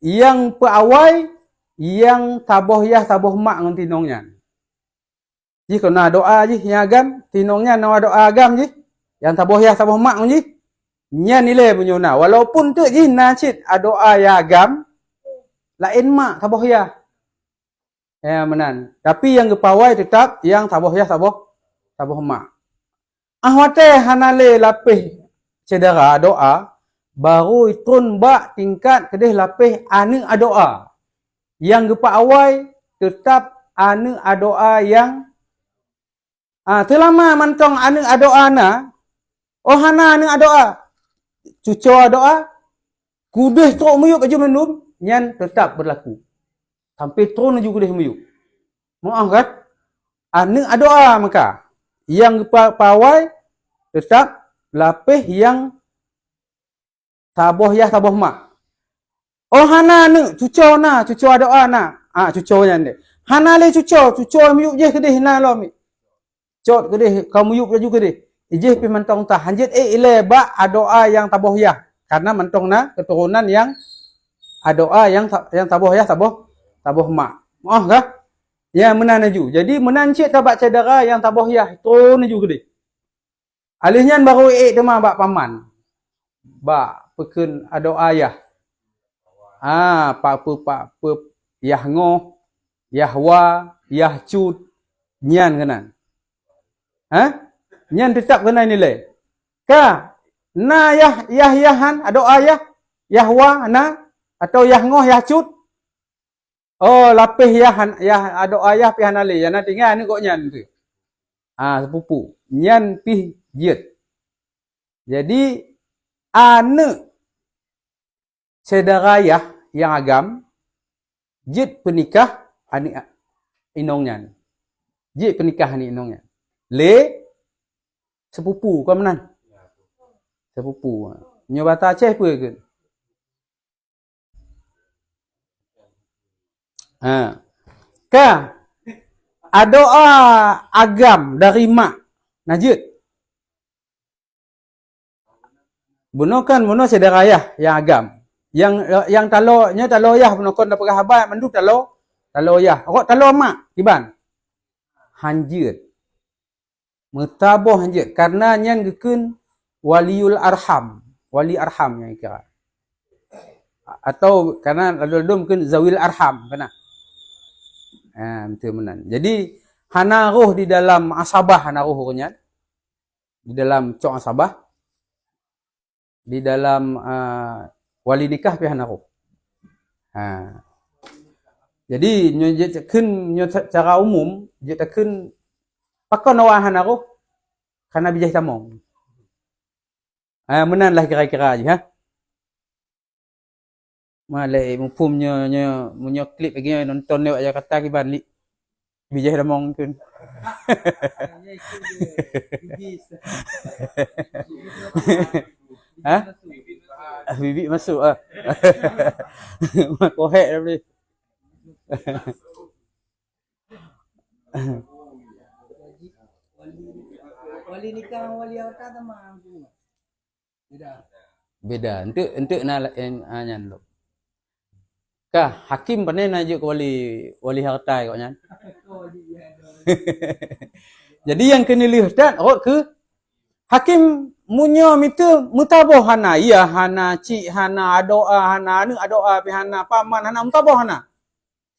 Yang peawai yang taboh yah taboh mak ngan tinongnya. Ji kena doa ji yang agam, tinongnya nawa doa agam ji. Yang taboh yah taboh mak ngan ji. Nya nilai punya na. Walaupun tu ji nacit doa ya agam lain mak taboh yah. Ya menan. Tapi yang kepawai tetap yang taboh yah taboh mak. Ahwate hanale lapih cedera doa baru itun bak tingkat kedih lapih anu doa. Yang gepa awai tetap anu doa yang terlama mantong anu doa na. Oh hana anu doa. Cucu doa kudih truk muyuk baju menum nyan tetap berlaku. Sampai turun juga kudih muyuk. Maaf kan? Anu doa maka yang gepa pawai tetap lapih yang taboh yah taboh mak. Oh hana nu cucu na, cucu doa na. Cucunya ni. Hana le cucu muyuk je kedih na lo mi. Cot kedih kau muyuk baju kedih. Ijih pi mentong tah hanjit ile ba doa yang taboh yah. Karena mentong na keturunan yang doa yang taboh yah taboh mak. Maaf kah? Ya menan aju. Jadi menan cik tabak cedera yang taboh yah tu aju kedih. Alihnya baru demah bak paman. Bak peken doa yah. Pak yah ngoh, yahwa, yah cut, nyan kenan. Nyan tetap kena nilai. Ka na yahan doa yah, yahwa na atau yah ngoh, yah cut. Oh lapih yah doa yah pi hanale, yana tinggal ni kok nyan tu. Sepupu. Nyan pi jit. Jadi ane saudara yah yang agam jit penikah ani inongnya. Jit penikah ani inongnya. Le sepupu kau menan. Sepupu. Nyo bata Aceh apa ke? Ka doa agam dari mak najit. Bunuh saudara yah yang agam. Yang talo yah menokon dapat habat mendu talo yah. Kok talo mak tiban. Hanjit. Metaboh je karena nyan gekeun waliul arham. Wali arham yang kira. Atau karena lalu mungkin zawil arham kena. Betul menan. Jadi hana roh di dalam asabah hana roh nya. Di dalam cok asabah. Di dalam wali nikah pi hana roh. Jadi nyo jekeun nyo cara umum jekeun pakon awan hana roh kana bijah tamong. Menan lah kira-kira aja ha. Malai mupum nyo klip lagi nonton lewat Jakarta ki ban li bijah tamong kun. Bibit masuk mak kohek dah boleh. Wali nikah wali harta sama Beda. Untuk na nyan lo. Kah hakim pandai najuk ke wali harta kau nyan. Jadi yang kena lihat ke hakim munyo mitu mutaboh hana iya hana cik hana doa hana anu doa pi hana paman hana mutaboh hana.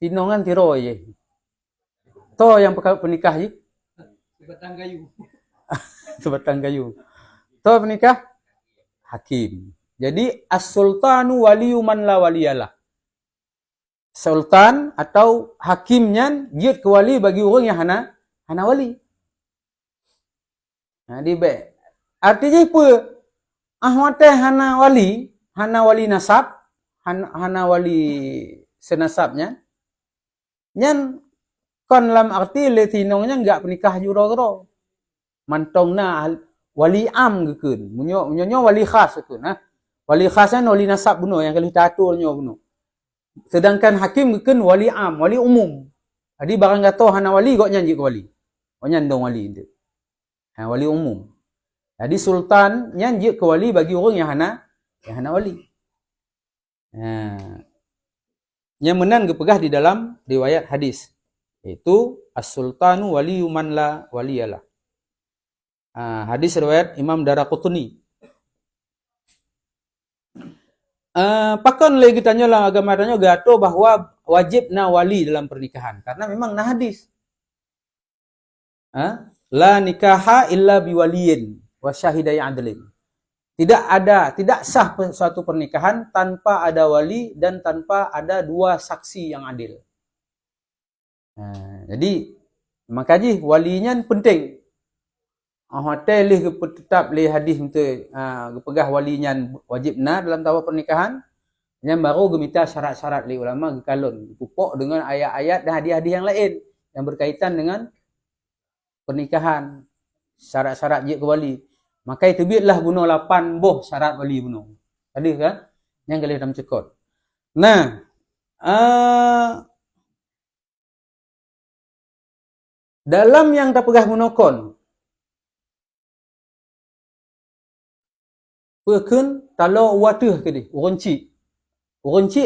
Tinongan tiro je. To yang penikah je. sebatang kayu. Sebatang kayu. To penikah hakim. Jadi as-sultanu waliyu man la waliyalah. Sultan atau hakimnya dia ke wali bagi orang yang hana wali. Di baik. Artinya apa? Ahmad hana wali nasab, hana wali senasabnya. Nyan kon lam arti le tinongnya enggak penikah juro-juro. Mantongna wali am gekeun. Munyo wali khas gekeun ha. Wali khasnya wali nasab bunuh yang kali taturnya bunuh. Sedangkan hakim gekeun wali am, wali umum. Jadi barang kata hana wali kok nyanyi ke wali. Kok nyandong wali itu. Wali umum. Jadi sultan nyanyi ke wali bagi orang yang hana wali. Yang menang gepegah di dalam riwayat hadis. Itu as-sultanu waliyu man la waliyalah. Hadis riwayat Imam Daraqutni. Pakon lagi tanya lah agama tanya gato bahwa wajib na wali dalam pernikahan karena memang na hadis. La nikaha illa biwaliyin wa syahidai adlin. Tidak sah suatu pernikahan tanpa ada wali dan tanpa ada dua saksi yang adil. Jadi makanya walinya penting. Hotel lih tetap lih hadis untuk pegah walinya wajibna dalam tawa pernikahan. Yang baru gemita syarat-syarat li ulama gekalun pupuk dengan ayat-ayat dan hadis-hadis yang lain yang berkaitan dengan pernikahan. Syarat-syarat je ke wali. Maka itu biarlah guna 8 boh syarat wali guna. Tadi kan yang kali dalam cekot. Nah, dalam yang tak pegah gunakon Pekun talo watuh ke di urunci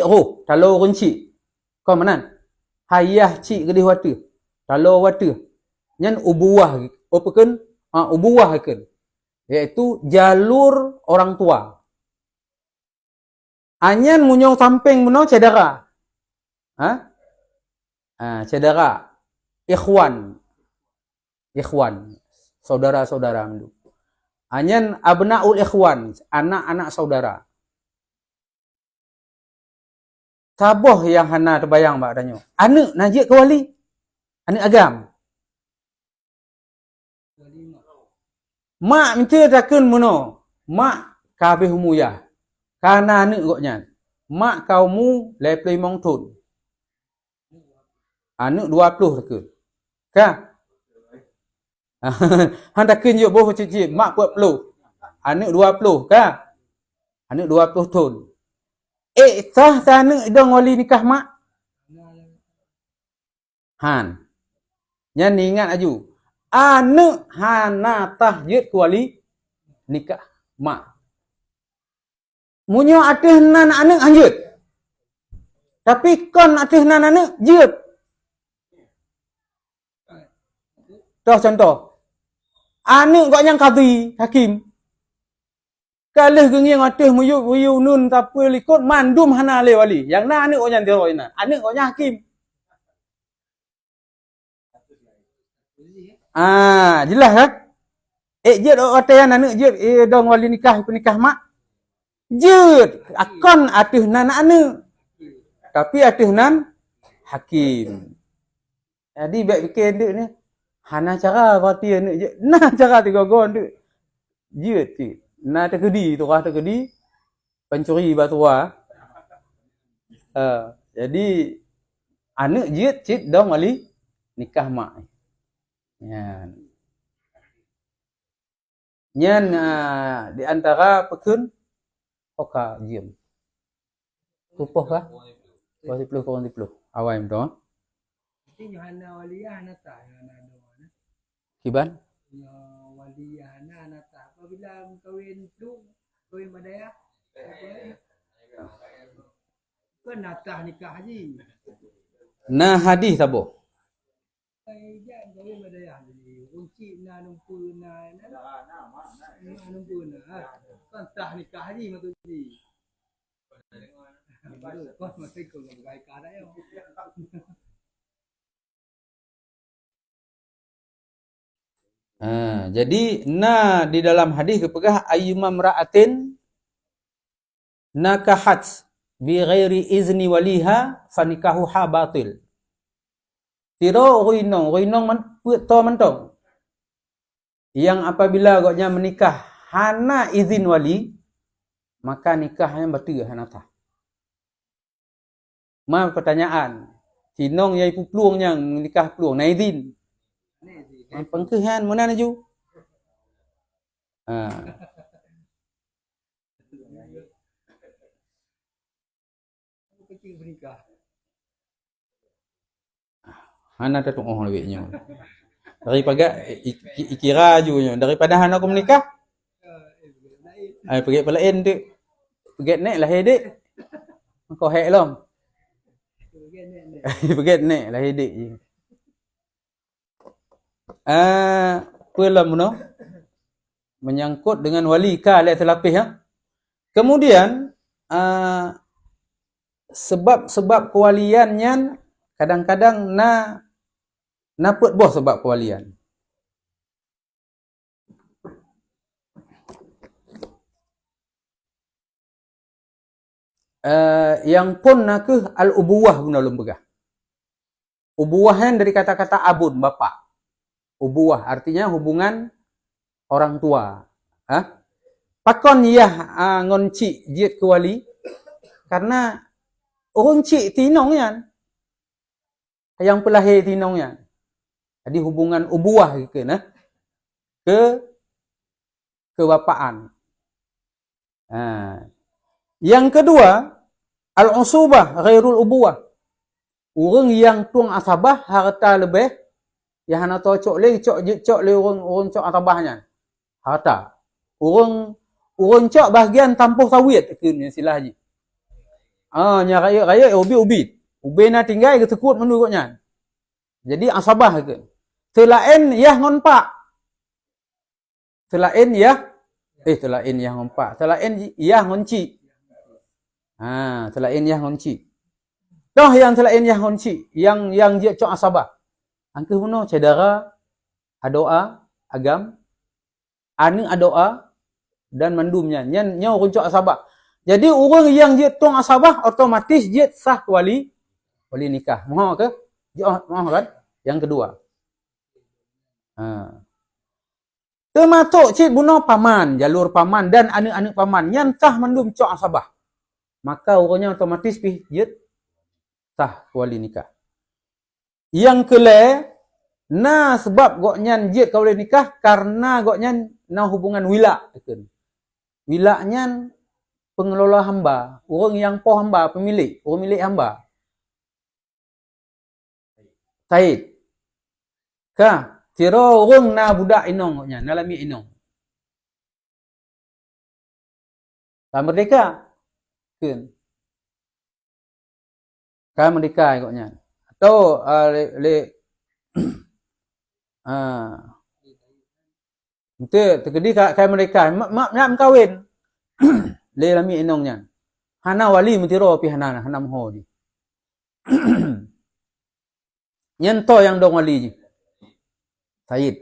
roh talo urunci kau manan hayah ci ke di watuh talo watuh nyan ubuwah pekun ubuwah ke iaitu jalur orang tua anyan munyong samping muno cedera cedera ikhwan saudara-saudara mendu. Anyan abnaul ikhwan, anak-anak saudara. Taboh yang hana terbayang mbak danyo. Anak najik ke wali. Anak agam. Mak minta takun muno. Mak kabeh humuyah. Kana anak goknya. Mak kaumu leplei mong tun. Anak 20 takun. Kah? Handa kun yo boh cici mak 40. Anak 20 kah? Anak 20 tahun. Sah anak dong wali nikah mak. Han. Nyan ingat aju. Anak hana tahyid ku wali nikah mak. Munyo atih nan anak anjut. Tapi kon atih nan anak jut. Contoh. Anak kok yang qadi, hakim. Kalih gengi ngatih muyu nun tapi likut mandum hana le wali. Yang na anak kok yang diroi na. Anak kok yang hakim. Jelas kan? Jid orang anak jid dong wali nikah penikah mak. Jid akon atuh nan anak. Tapi atuh nan hakim. Jadi baik fikir dek ni. Hana cara parti anak jid. Nah cara tiga gon dek. Jid. Nah terkedi tu kah terkedi pencuri batua. Jadi anak jid dong wali nikah mak. Nyan di antara pekun oka jiem. Tupoh kah? 20 kurang 10. Awal tu. Jadi Yohana Waliyah nata Yohana doa. Kiban? Waliyah nata. Apabila kawin tu, kawin madaya. Kan nata nikah haji. Nah hadis tabo. Jangan kawin madaya. Kunci na numpu na numpu na. Kan tah nikah haji matuji. Kau masih kau ngai kada yo. Jadi di dalam hadis kepegah ayyumam ra'atin nakahat bi ghairi izni waliha fanikahuha batil. Tiro ruinong man to mentong. Yang apabila agaknya menikah hana izin wali, maka nikahnya batil hana tah. Ma pertanyaan, sinong yai pupluang yang menikah pluang na izin. Pengkehan mana naju? Kecil bernikah. Hana tak tunggu lebihnya. Daripada ikira ajunya. Daripada hana aku menikah. Pergi pelain tu. Pergi nek lah hedik. Kau hek lom. Pergi nek lah hedik je. Pelam no. Menyangkut dengan wali ka le terlapis ya. Kemudian sebab kewaliannya kadang-kadang naput boh sebab kewalian. Yang pun nakeh al-ubuwah guna lembegah. Ubuwahan dari kata-kata abun, bapak. Ubuwah artinya hubungan orang tua. Pakon yah ngonci jiet ke wali karena orang cik tinongnya yang pelahir tinongnya. Jadi hubungan ubuwah ke kebapaan. Yang kedua, al-usubah ghairul ubuwah. Orang yang tuang asabah harta lebih yang hana cocok le orang cok asabahnya. Harta. Orang cok bahagian tampuh sawit ke silah haji. Nya raya ubi. Ubi na tinggal ke tekut menurutnya. Jadi asabah ke. Selain yah ngon pak. Selain yah ngon pak. Selain yah ngonci. Selain yah ngonci. Dah yang selain yah ngonci, yang dia cok asabah. Angke huno cedera, adoa, agam, anu adoa dan mandumnya. Nya orang cok asabah. Jadi orang yang dia tuang asabah otomatis dia sah wali nikah. Mohon ke? Mohon kan? Yang kedua. Termasuk cik bunuh paman, jalur paman dan anak-anak paman yang sah mandum cok asabah. Maka orangnya otomatis dia sah wali nikah. Yang kelima, sebab goknya dia wali nikah karena goknya hubungan wila. Wilanya pengelola hamba, orang yang poh hamba, pemilik, orang milik hamba. Said. Tiro orang na budak inong goknya, nalami inong. Merdeka. Kan merdeka goknya. Atau Itu terkedi kai mereka mak nak kawin. Le lami inongnya. Hana wali mentiro pi hana moho ji. Nyen to yang dong wali ji. Said.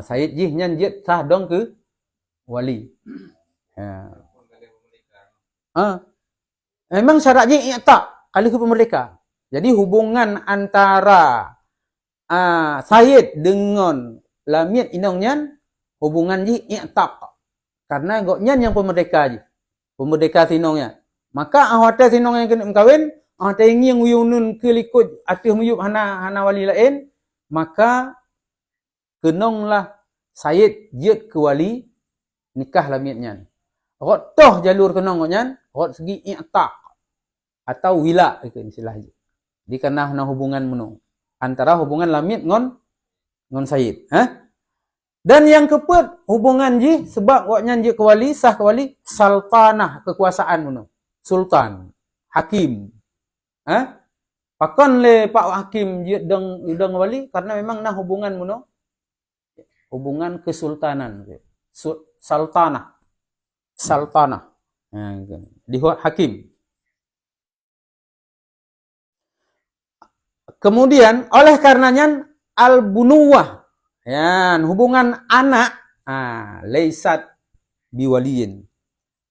Said ji nyen jet sah dong ke wali. Memang syaratnya i'ta kali ke merdeka. Jadi hubungan antara Said dengan lamit inongnya hubungan ji i'ta. Karena goknya yang pemerdeka ji. Pemerdeka sinongnya. Maka ahwata sinong yang kena kawin, ahwata yang uyunun kelikut atih muyub hana wali lain, maka kenonglah Said jet ke wali nikah lamitnya. Rot toh jalur kenongnya, rot segi i'ta atau wila itu istilahnya. Di kana hubungan menung antara hubungan lamit ngon Said, Dan yang keput hubungan ji sebab waknya ji ke wali sah ke wali sultanah kekuasaan menung. Sultan, hakim. Pakon le Pak Hakim ji deng wali karena memang nah hubungan menung hubungan kesultanan. Sultanah. Dihuat hakim. Kemudian oleh karenanya al-bunuwah, hubungan anak, laisat biwaliyin,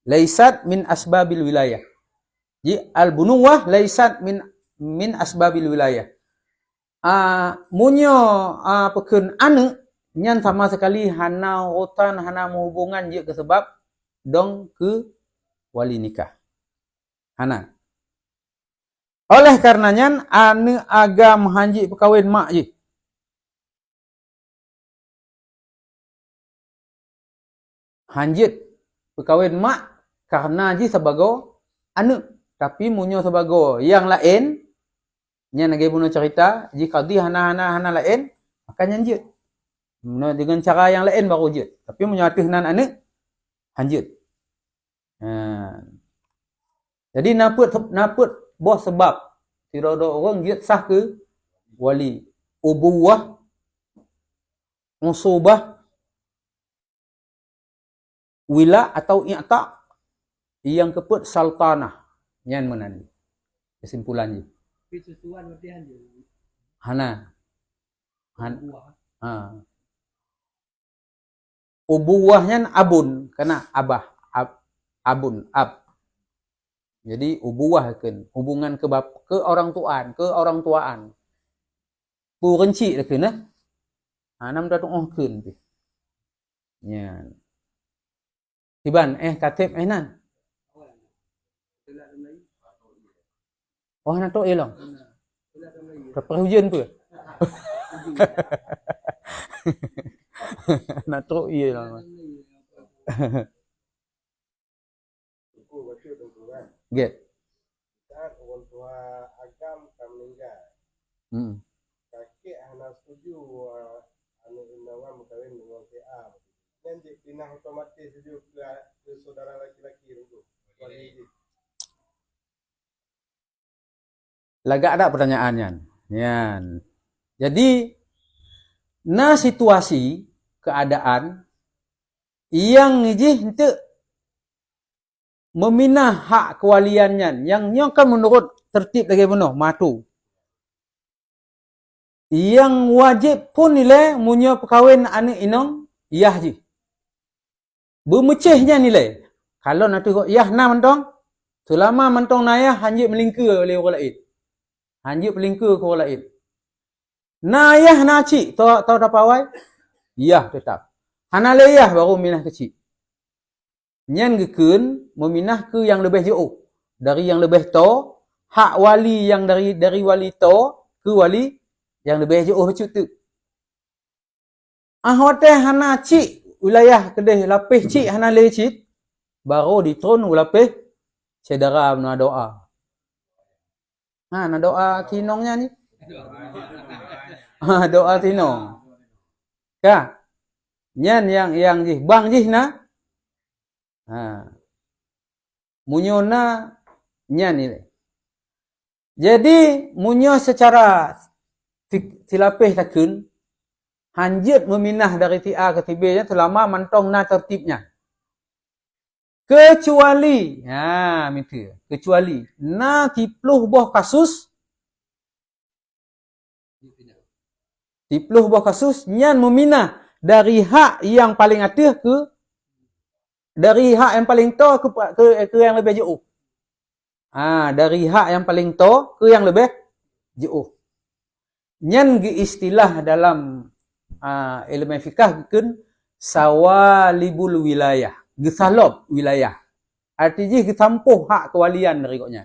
laisat min asbabil wilayah. Jadi al-bunuwah laisat min asbabil wilayah. Munyo pekun anak nyan sama sekali hana rotan hana hubungan je ke sebab dong ke wali nikah. Hana. Oleh karenanya ane agam hanji perkawin mak je. Hanjit perkawin mak karena je sebagai anak. Tapi munyo sebagai yang lain, nya nage bunuh cerita, jika di hana lain, maka nyanjit. Dengan cara yang lain baru je. Tapi munyo atih nan anak, hanjit. Jadi naput boh sebab tidak ada orang dia sah ke wali ubuwah musubah wila atau i'ta yang keput sultanah yang menani kesimpulannya hana ubuwahnya abun karena abah abun jadi ubuwah kan hubungan ke orang tuaan pu renci dah kena nam dah tong keun pi nya tiban katib nan na to elong berapa hujan tu na to elong get saat orang tua agam meninggal kakek hana setuju anu undangan berkawin dengan PA dan dia pindah otomatis setuju ke saudara laki-laki itu lagak ada pertanyaannya jadi situasi keadaan yang niji henteu meminah hak kewaliannya yang kan menurut tertib lagi penuh matu yang wajib pun nilai munyo perkawin anak inong yah ji bermecehnya nilai kalau nanti kok yah na mentong selama mentong nayah hanjit melingkar oleh orang lain hanjit melingkar ke orang lain nayah naci tahu tak pawai yah tetap hana leyah baru minah kecil nyan gekun meminah ke yang lebih jauh dari yang lebih to hak wali yang dari wali to ke wali yang lebih jauh macam tu ahwate hana cik wilayah kedeh lapih cik hana le cik baru ditron lapih saudara na doa na doa tinongnya ni doa tinong ka nyan yang jih bang jih na munyona nyan ni. Jadi munyo secara silapih takun Hanjit meminah dari ti A ke ti B nya selama mantong na tertibnya. Kecuali, minta. Kecuali na 30 buah kasus 30 buah kasus nyan meminah dari hak yang paling atas ke dari hak yang paling to ke yang lebih jauh. Dari hak yang paling to ke yang lebih jauh. Nyan ge istilah dalam ilmu fikah kan sawalibul wilayah, gesalob wilayah. Artinya gesampuh hak kewalian dari koknya.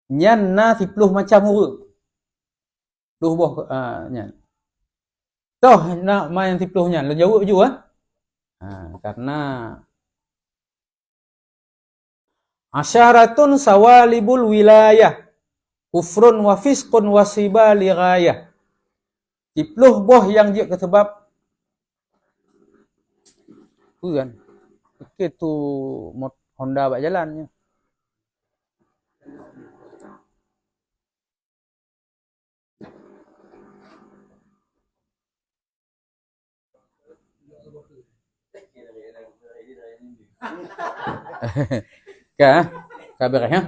Nyan na 10 macam urut. 10 buah nyan. Toh nak main 10 nyan, lo jauh je karena asyaratun sawalibul wilayah kufrun wa fisqun wa sibali ghayah. 10 buah yang dia kesebab tu kan. Okey tu Honda bak jalannya. Kabar ya.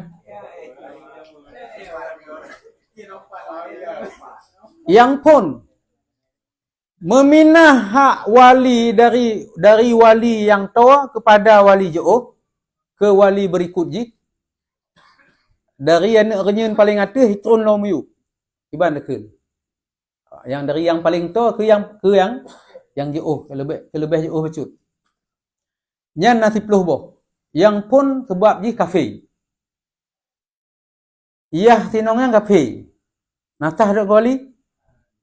Yang pun meminah hak wali dari wali yang tua kepada wali jauh ke wali berikut ji. Dari anak renyen paling atas turun lo muyu. Iban dekel. Yang dari yang paling tua ke yang jauh, ke lebih jauh becut. Nyan na 10 boh. Yang pun sebab ji kafir. Iyah tinongnya kafir. Natah dak wali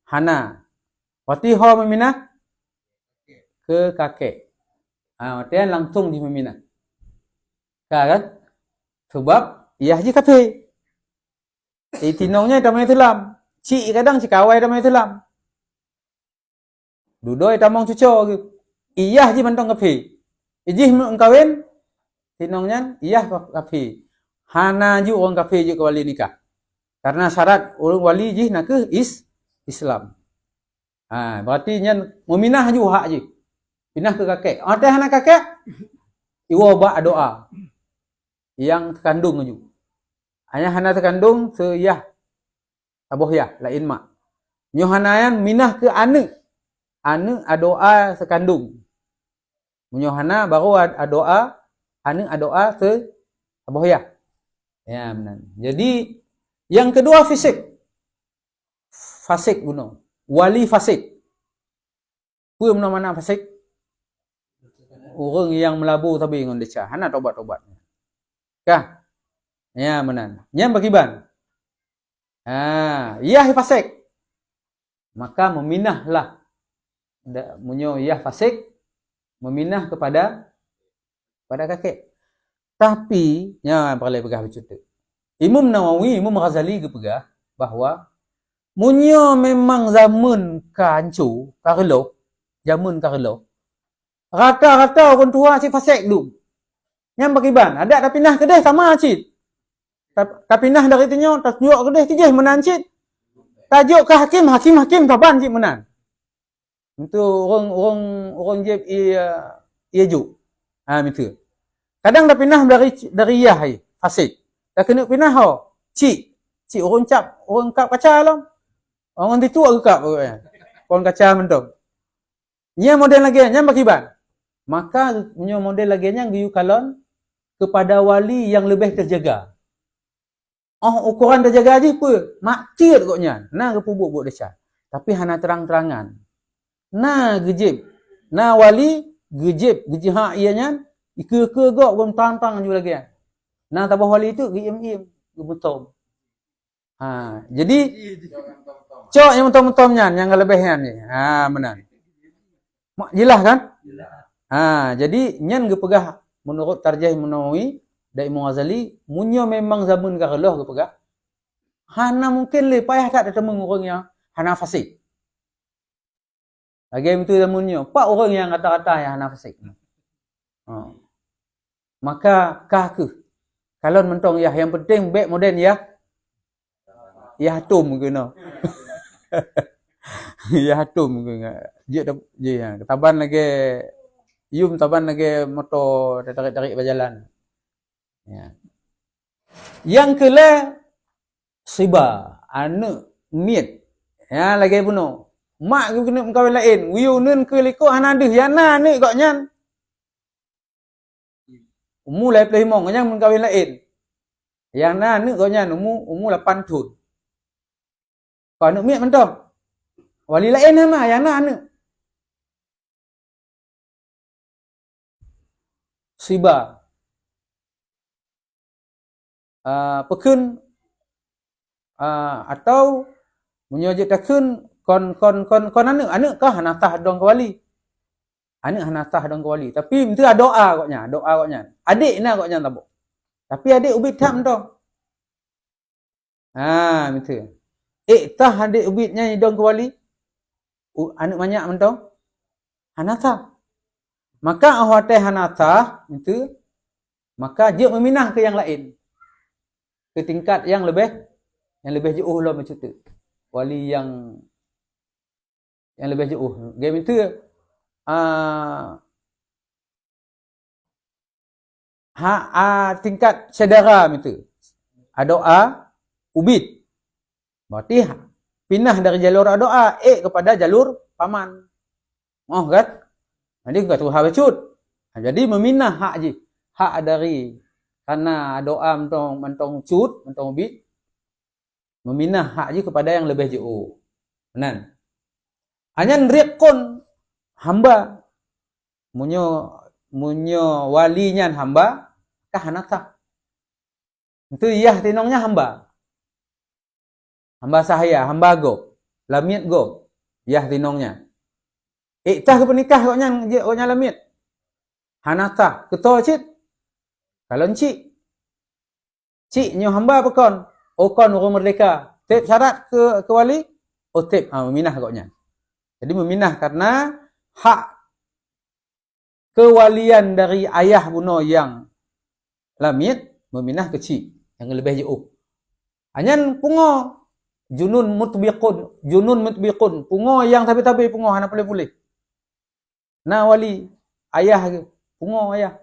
hana. Wati ho meminah ke kakek. Watian langsung di meminah. Kan? Sebab iyah ji kafir. Tinongnya tamai Islam. Cik kadang cikawai tamai Islam. Dudoi tamang cuco ke. Iyah ji mantong kafir. Ijih mengkawin tinongnya iyah kafir. Hana ju orang kafir je ke wali nikah. Karena syarat orang wali je nak ke Islam. Berarti nyan meminah ju hak je. Pindah ke kakek. Ada anak kakek, iwa ba doa. Yang terkandung ju. Hanya hana terkandung seyah aboh yah lain mak. Nyo hanayan minah ke anak. Anak doa sekandung. Munyo hana baru doa anak doa se aboh yah. Ya benar. Jadi yang kedua fasik bunuh. Wali fasik. Apa mana fasik? Orang yang melabur tapi dengan decah. Hana tobat-tobat. Kah? Ya benar. Yang bagiban. Iyah fasik. Maka meminahlah. Munyo iyah fasik. Meminah kepada kakek. Tapi, perlu pegah bercerita. Imam Nawawi, Imam Ghazali ke pegah bahawa munyo memang zaman kancu, karelo, zaman karelo. Rata-rata orang tua cik fasik dulu. Yang bagiban, ada tak pindah kedai sama cik. Tak pindah dari tinyo, tak tunjuk kedai tijih menan cik. Tajuk ke hakim taban cik menan. Itu orang je ia ju. Minta. Kadang dah pindah dari yah fasik. Dah kena pindah cik orang kap kaca lah. Orang itu aku kap orang kaca mentong. Nya model lagi nya bakiban. Maka nya model lagi nya giyu kalon kepada wali yang lebih terjaga. Ukuran terjaga aja apa? Makcir koknya. Nah kepubuk desa. Tapi hana terang-terangan. Nah gejib. Nah wali gejib hak ianya ke gok gom tantang juga lagi. Nah tabah wali itu giem betul. Jadi cok yang betul-betulnya yang lebihnya ni. Benar. Jelas kan? Jadi nyan gepegah menurut tarjih Nawawi dari Imam Ghazali munyo memang zaman karelo gepegah. Hana mungkin le payah tak ketemu orang yang hana fasik. Lagi itu zamannya, pak orang yang kata-kata yang hana fasik. Maka ke kalau mentong yang penting baik modern ya tum gitu. Ya hatum je taban lagi yum taban lagi motor tarik-tarik berjalan. Ya. Yang kele siba anu miet. Ya lagi bunuh. Mak ku kena kawin lain. Wiu nun ke liko hanadih yana ni kok nyan. Umur 85 nyan mun kawin lain. Yang na ni kok nyan umur 8 tahun. Kau nak miet mentong. Wali lain nama yang na ni. Siba pekun atau menyojetakeun kon anu kah hanatah dong ke wali. Anu hanatah dong ke wali. Tapi mesti ada doa koknya. Adik na koknya tabuk. Tapi adik ubit tak mentong. Mesti. Tah adik ubitnya dong ke wali. Anu banyak mentong. Hanatah. Maka ahwate hanatah itu maka dia meminah ke yang lain. Ke tingkat yang lebih jauh lah macam tu. Wali yang lebih jauh. Game itu tingkat saudara itu. Doa ubit. Berarti pindah dari jalur doa kepada jalur paman. Oh kan? Jadi kata hak becut. Jadi meminah hak je. Hak dari karena doa mentong cut, mentong ubit. Meminah hak je kepada yang lebih jauh. Benar. Anyan riqon hamba. Munyo walinya hamba kah hanatah. Itu iyah tinongnya hamba. Hamba sahaya, hamba go. Lamiat go. Iyah tinongnya. Tah ke penikah koknya lamit. Hanatah ketua cik. Kalau cik nyo hamba pekon. Okon orang merdeka. Tip syarat ke wali. Tip meminah koknya. Jadi meminah karena hak kewalian dari ayah buno yang lamit meminah ke cik yang lebih jauh. Anyan pungo junun mutbiqun. Pungo yang tabi-tabi pungo hana boleh. Na wali ayah ke pungo ayah.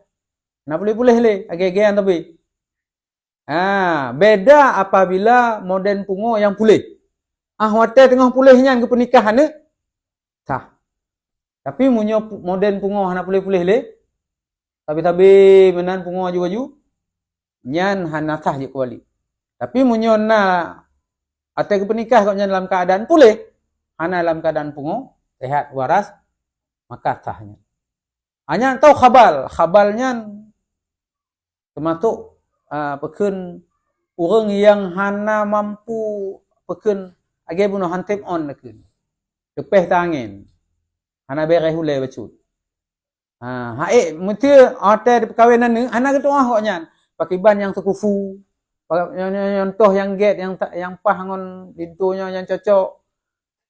Na boleh le age-agean tapi. Beda apabila moden pungo yang pulih. Wate tengah pulihnya ke pernikahan ni sah. Tapi munyo moden pungo hana pulih le. Tabi-tabi menan pungo aju-aju nyan hana sah je ke wali. Tapi munyo na ate ke pernikah kok nyan dalam keadaan pulih, hana dalam keadaan pungo, sehat waras maka sahnya. Hanya tahu khabalnya termasuk pekun orang yang hana mampu pekun age bunuh hantip on nekun. Lepeh tangin. Hana beres hulai becut. Mesti ate di perkahwinan ni hana ketua koknya. Pakiban yang sekufu. Contoh yang get yang pah ngon pintunya yang cocok.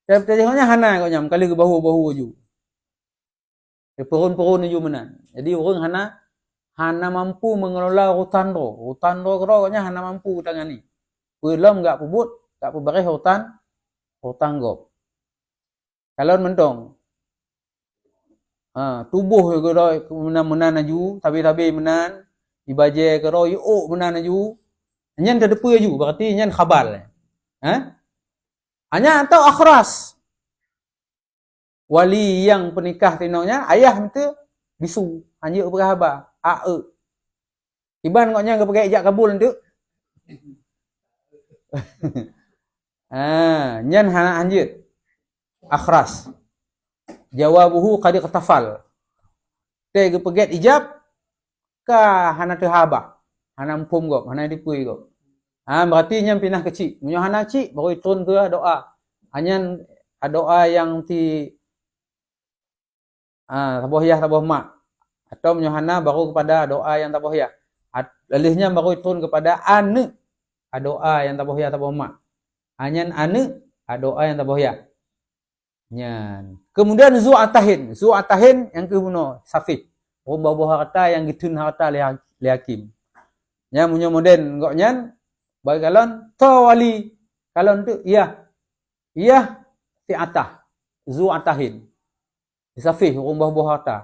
Tapi hana koknya kali ke bahu-bahu ju. Perun-perun ju menan. Jadi orang hana mampu mengelola hutan ro. Hutan ro koknya hana mampu tangani. Belum enggak pubut, enggak puberes hutan gop. Kalau mentong tubuh ke ro menan aju, tabi-tabi menan, ibaje ke ro yuk menan aju. Nyan terdepu aju, berarti nyan khabal. Hanya atau akhras. Wali yang penikah tinongnya ayah itu bisu hanya berhaba iban koknya ke pakai ijak kabul tu nyan hana anjut akhras jawabuhu qad iqtafal te ke peget ijab ka hana terhaba hana empum gop hana dipui gop berarti nyan pindah kecil munyo hana cik baru turun ke doa hanya doa yang ti tabohiyah taboh mak atau menyohana baru kepada doa yang tabohiyah lalihnya baru turun kepada anu doa yang tabohiyah taboh mak hanya anu doa yang tabohiyah nyan kemudian zu'atahin yang kebuno safih bawa harta yang gitun harta lihakim nya munyo moden kok nyan bagi kalon to wali kalon tu iya ti atah zu'atahin. Disafih orang buah-buah harta.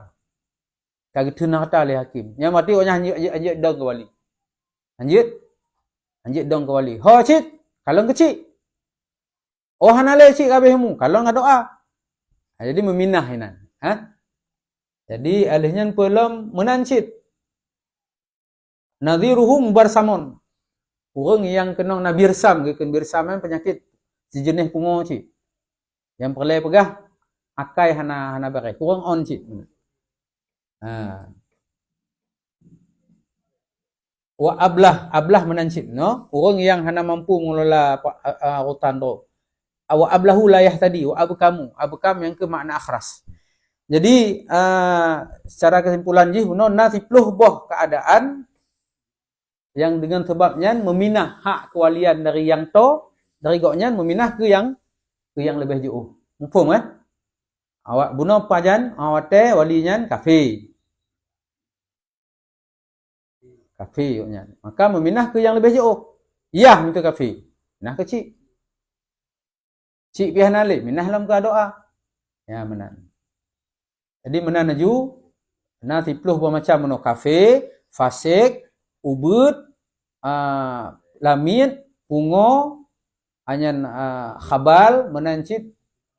Kaki tunah harta oleh hakim. Yang mati orang anjit dong ke wali. Anjit dong ke wali. Ho cik, kalau kecil. Oh hanale cik kabehmu, kalau enggak doa. Jadi meminah inan. Jadi alihnya pelem menancit. Nadhiruhu mubarsamun. Orang yang kena nabirsam, birsam penyakit sejenis pungo cik. Yang perlu pegah akai hana barai. Kurang on cik. Wa ablah menancit, no? Orang yang hana mampu mengelola rutan tu. Wa ablahu layah tadi, wa abkam yang ke makna akhras. Jadi secara kesimpulan jih nasi puluh boh keadaan yang dengan sebabnya meminah hak kewalian dari yang to, dari goknya meminah ke yang lebih jauh. Mufhum kan? Awak bunuh pajan, awak teh walinya kafir. Kafir goknya. Maka meminah ke yang lebih jauh. Ya, minta kafir. Minah ke cik. Cik pihak nalik, minah dalam doa. Ya, menan. Jadi menan aju, nanti puluh macam meno kafir, fasik, ubud, lamit, pungo, anyan khabal, menancit,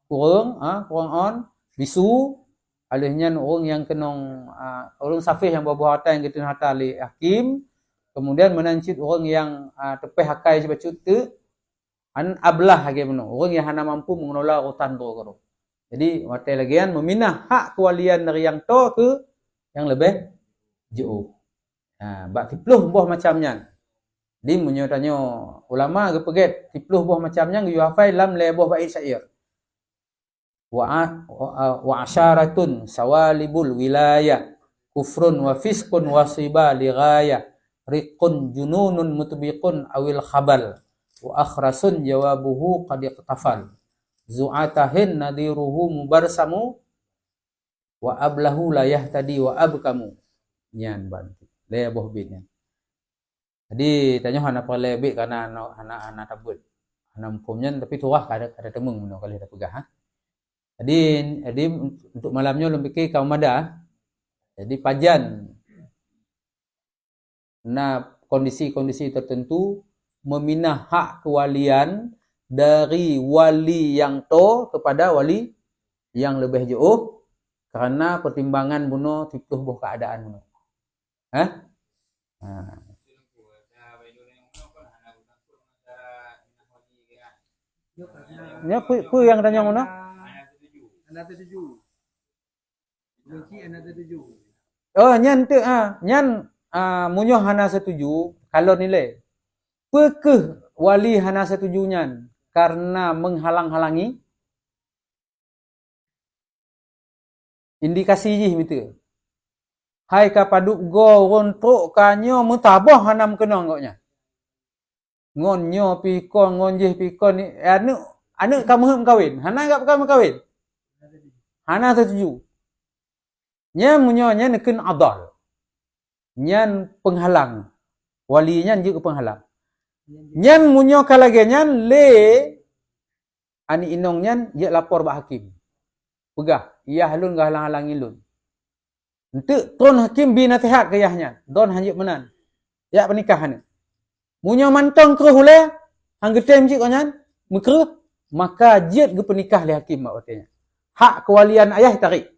kurang on, bisu, alihnya orang yang kenong orang safih yang bawa harta yang kita harta li hakim, kemudian menancit orang yang tepeh hakai sebacut tu, ablah lagi meno, orang yang hana mampu mengelola urutan tu karo. Jadi watai lagian meminah hak kewalian dari yang to ke yang lebih jauh. Bak tipluh buah macamnya. Di menyotanyo ulama ke peget tipluh buah macamnya yu hafai lam le buah bait syair. Wa asyaratun sawalibul wilayah kufrun wa fiskun wa siba li ghayah riqun jununun mutbiqun awil khabal wa akhrasun jawabuhu qad iqtafal zu'atahin nadiruhu mubarsamu wa ablahu la yahtadi wa abkamu nyan bantu le boh bitnya. Jadi tanya hana pelebik karena anak tabut hana hukumnya tapi tuah kada temung meno kali dah pegah. Jadi untuk malamnya ulun fikir kaum ada. Jadi pajan kondisi-kondisi tertentu meminah hak kewalian dari wali yang to kepada wali yang lebih jauh karena pertimbangan bunuh tiptuh buh keadaan bunuh. Ya ku yang tanya mana? Anak tertuju. Benci anak tertuju. Oh, nyan tu munyoh hana setuju kalau nilai. Pekeh wali hana setujunya karena menghalang-halangi indikasi jih gitu. Hai kapaduk go rontok kanyo mutabah hanam kenong goknya. Ngonyo pikon ngonjih pikon ni anu kamu kawin. Hana enggak kamu kawin. Hana setuju. Nya munyonya nekin adal. Nyan penghalang. Walinya juga penghalang. Nyan munyo kalagenyan le ani inong nyan dia lapor ba hakim. Pegah, iya halun gahalang-halangi lun. Entuk ton hakim bi nasihat ke yahnya. Don hanjik menan. Ya pernikahan. Munyo mantong ke hule hang getem cik konyan mekre maka jid ke pernikah le hakim mak katanya. Hak kewalian ayah tarik.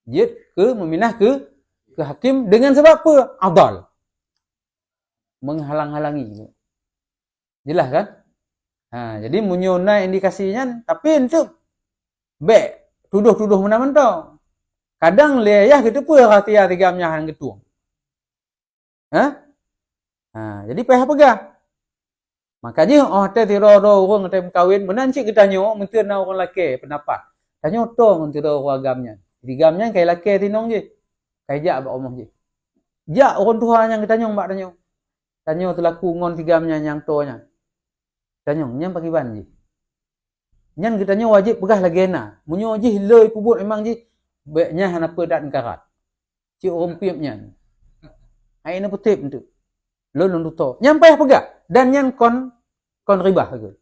Jid ke meminah ke hakim dengan sebab apa? Adal. Menghalang-halangi. Jelas kan? Jadi munyona indikasinya tapi untuk baik tuduh-tuduh mentang-mentang. Kadang leyah gitu pun ratia tigamnya hang getuang. Jadi payah pegah. Makanya teh tiro-ro orang teh kawin menancik kita nyo menteu na orang laki pendapat. Tanya to menteu orang agamnya. Tigamnya kai laki tinong je. Kai jak ba omong je. Jak orang tua yang kita nyong mbak tanyo. Tanyo telaku ngon tigamnya yang tonya. Tanyo nyang pagi ban je. Nyan kita nyo wajib pegah lagena. Munyo je leuy pubut memang je baiknya hana pedat karat. Ci orang piapnya. Ai na putip tu. Lolong to. Nyang payah pegah dan nyan kon ribah ke.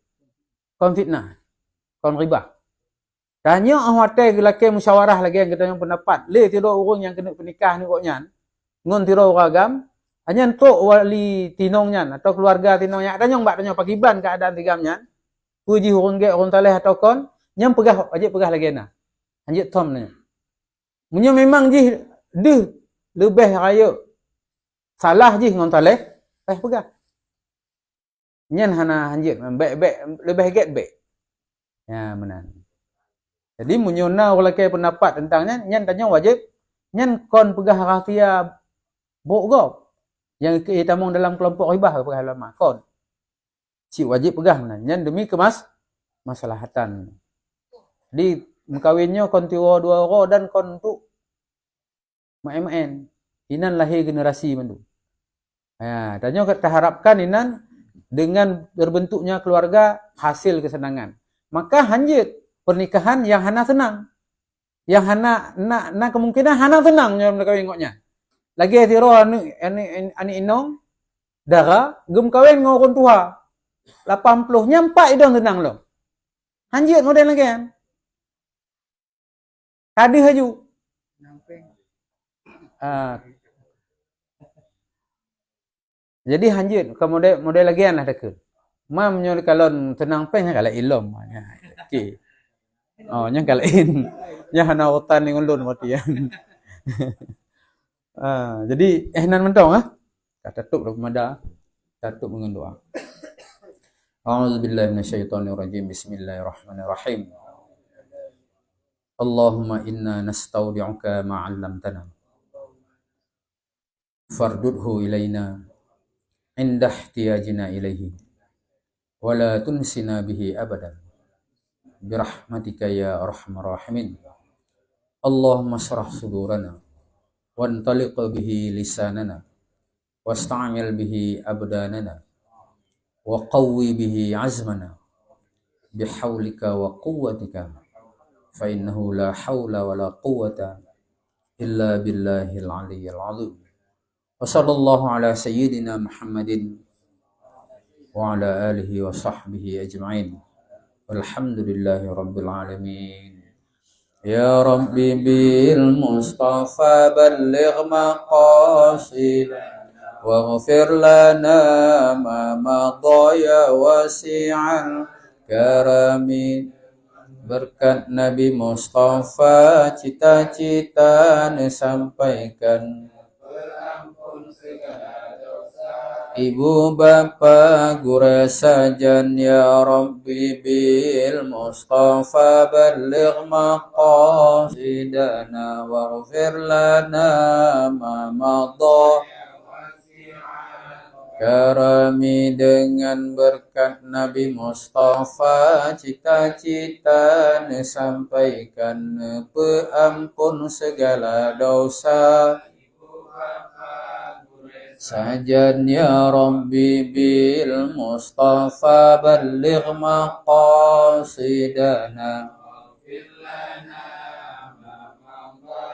Kon fitnah. Kon ribah. Tanya hotel ke laki musyawarah lagi yang kita yang pendapat. Le tiada orang yang kena pernikah ni kok nyan. Ngon tiada ragam. Hanya untuk wali tinong nyan atau keluarga tinong nyan. Tanya mbak tanya pakiban keadaan tigam nyan. Puji orang ge orang taleh atau kon. Nyam pegah ajak pegah lagi na. Anjit tom nanya. Munya memang je deh lebih raya. Salah je ngon taleh. Pegah. Nyan hana anjit baik-baik lebih get baik. Ya benar. Jadi munyona ulake pendapat tentangnya nyan tanya wajib nyan kon pegah rahsia bogop yang hitamong dalam kelompok ribah pegah lama kon si wajib pegah mana nyan demi kemaslahatan. Di mengkawinnya kon tiro dua orang dan kon tu main inan lahir generasi mendu. Ya, tanya kita harapkan inan dengan berbentuknya keluarga hasil kesenangan. Maka hanjit pernikahan yang hana senang. Yang hana nak kemungkinan hana senang dalam kawin ngoknya. Lagi tiro ani inong dara gem kawin ngorun tua. 80 nyampak idong senang lo. Hanjit model lagi kan. Tadi haju. Jadi hanjit ke model lagi lah dekat. Mam nyol kalon tenang peng kala ilom. Okey. Oh, yang kalain. Yang hana otan ni ngulun matian. Jadi nan mentong kata tutup dah pemada. Tutup dengan doa. A'udzubillahi minasyaitonirrajim. Bismillahirrahmanirrahim. Allahumma inna nastaudi'uka ma 'allamtana. Fardudhu ilaina inda ihtiyajina ilaihi. Wa la tunsina bihi abadan. Birahmatika ya arhamar rahimin. Allahumma syrah sudurana wantaliq bihi lisanana wasta'mil bihi abdanana wa qawwi bihi azmana bihaulika wa quwwatika fa innahu la hawla wa la quwwata illa billahil aliyyil azim. Wa sallallahu ala sayyidina Muhammadin wa ala alihi wa sahbihi ajma'in. Alhamdulillahi Rabbil Alamin. Ya Rabbi bil Mustafa balligh maqasidana waghfir lana ma madaya wasi'al karami. Berkat Nabi Mustafa cita-cita disampaikan. Ibu bapa guru sajan ya Rabbi bil Mustafa balligh maqasidana waghfir lana ma madha karami. Dengan berkat Nabi Mustafa cita-cita disampaikan peampun segala dosa sajan ya Rabbi bil Mustafa balligh maqasidana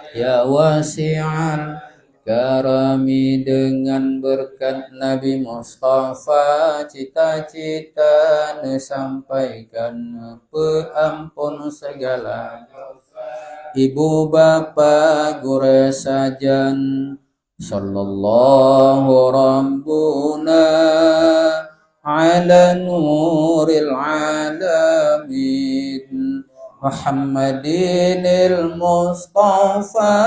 ya wasi'al karami. Dengan berkat Nabi Mustafa cita-cita disampaikan peampun segala ibu bapa guru sajan. Sallallahu Rabbuna ala nuril alamin Muhammadinil Mustafa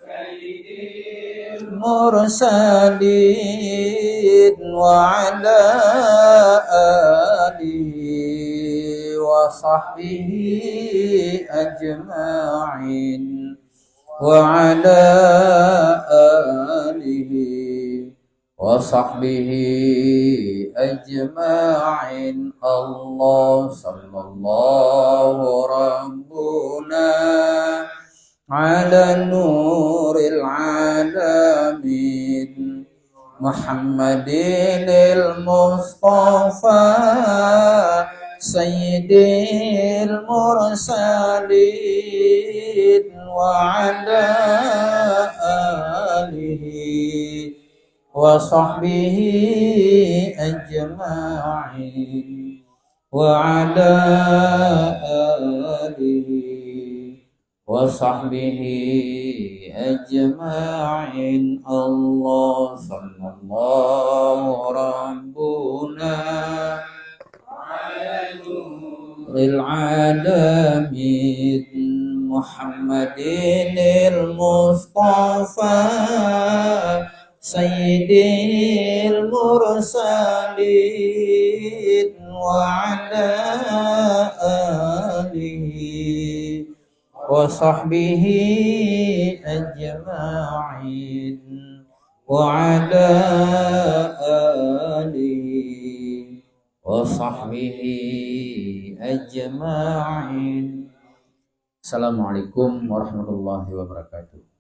sayyidil mursalin wa ala alihi wa sahbihi ajma'in wa ala alihi wa sahbihi ajma'in. Allah sallallahu rabbuna ala nuril alamin Muhammadinil Mustafa sayyidil mursalin wa ala alihi wa sahbihi ajma'in وعلى آله وصحبه أجمعين. الله صلى الله ربنا للعالمين محمد المصطفى سيد المرسلين وعلى آله وصحبه أجمعين وعلى آله وصحبه أجمعين. Assalamualaikum warahmatullahi wabarakatuh.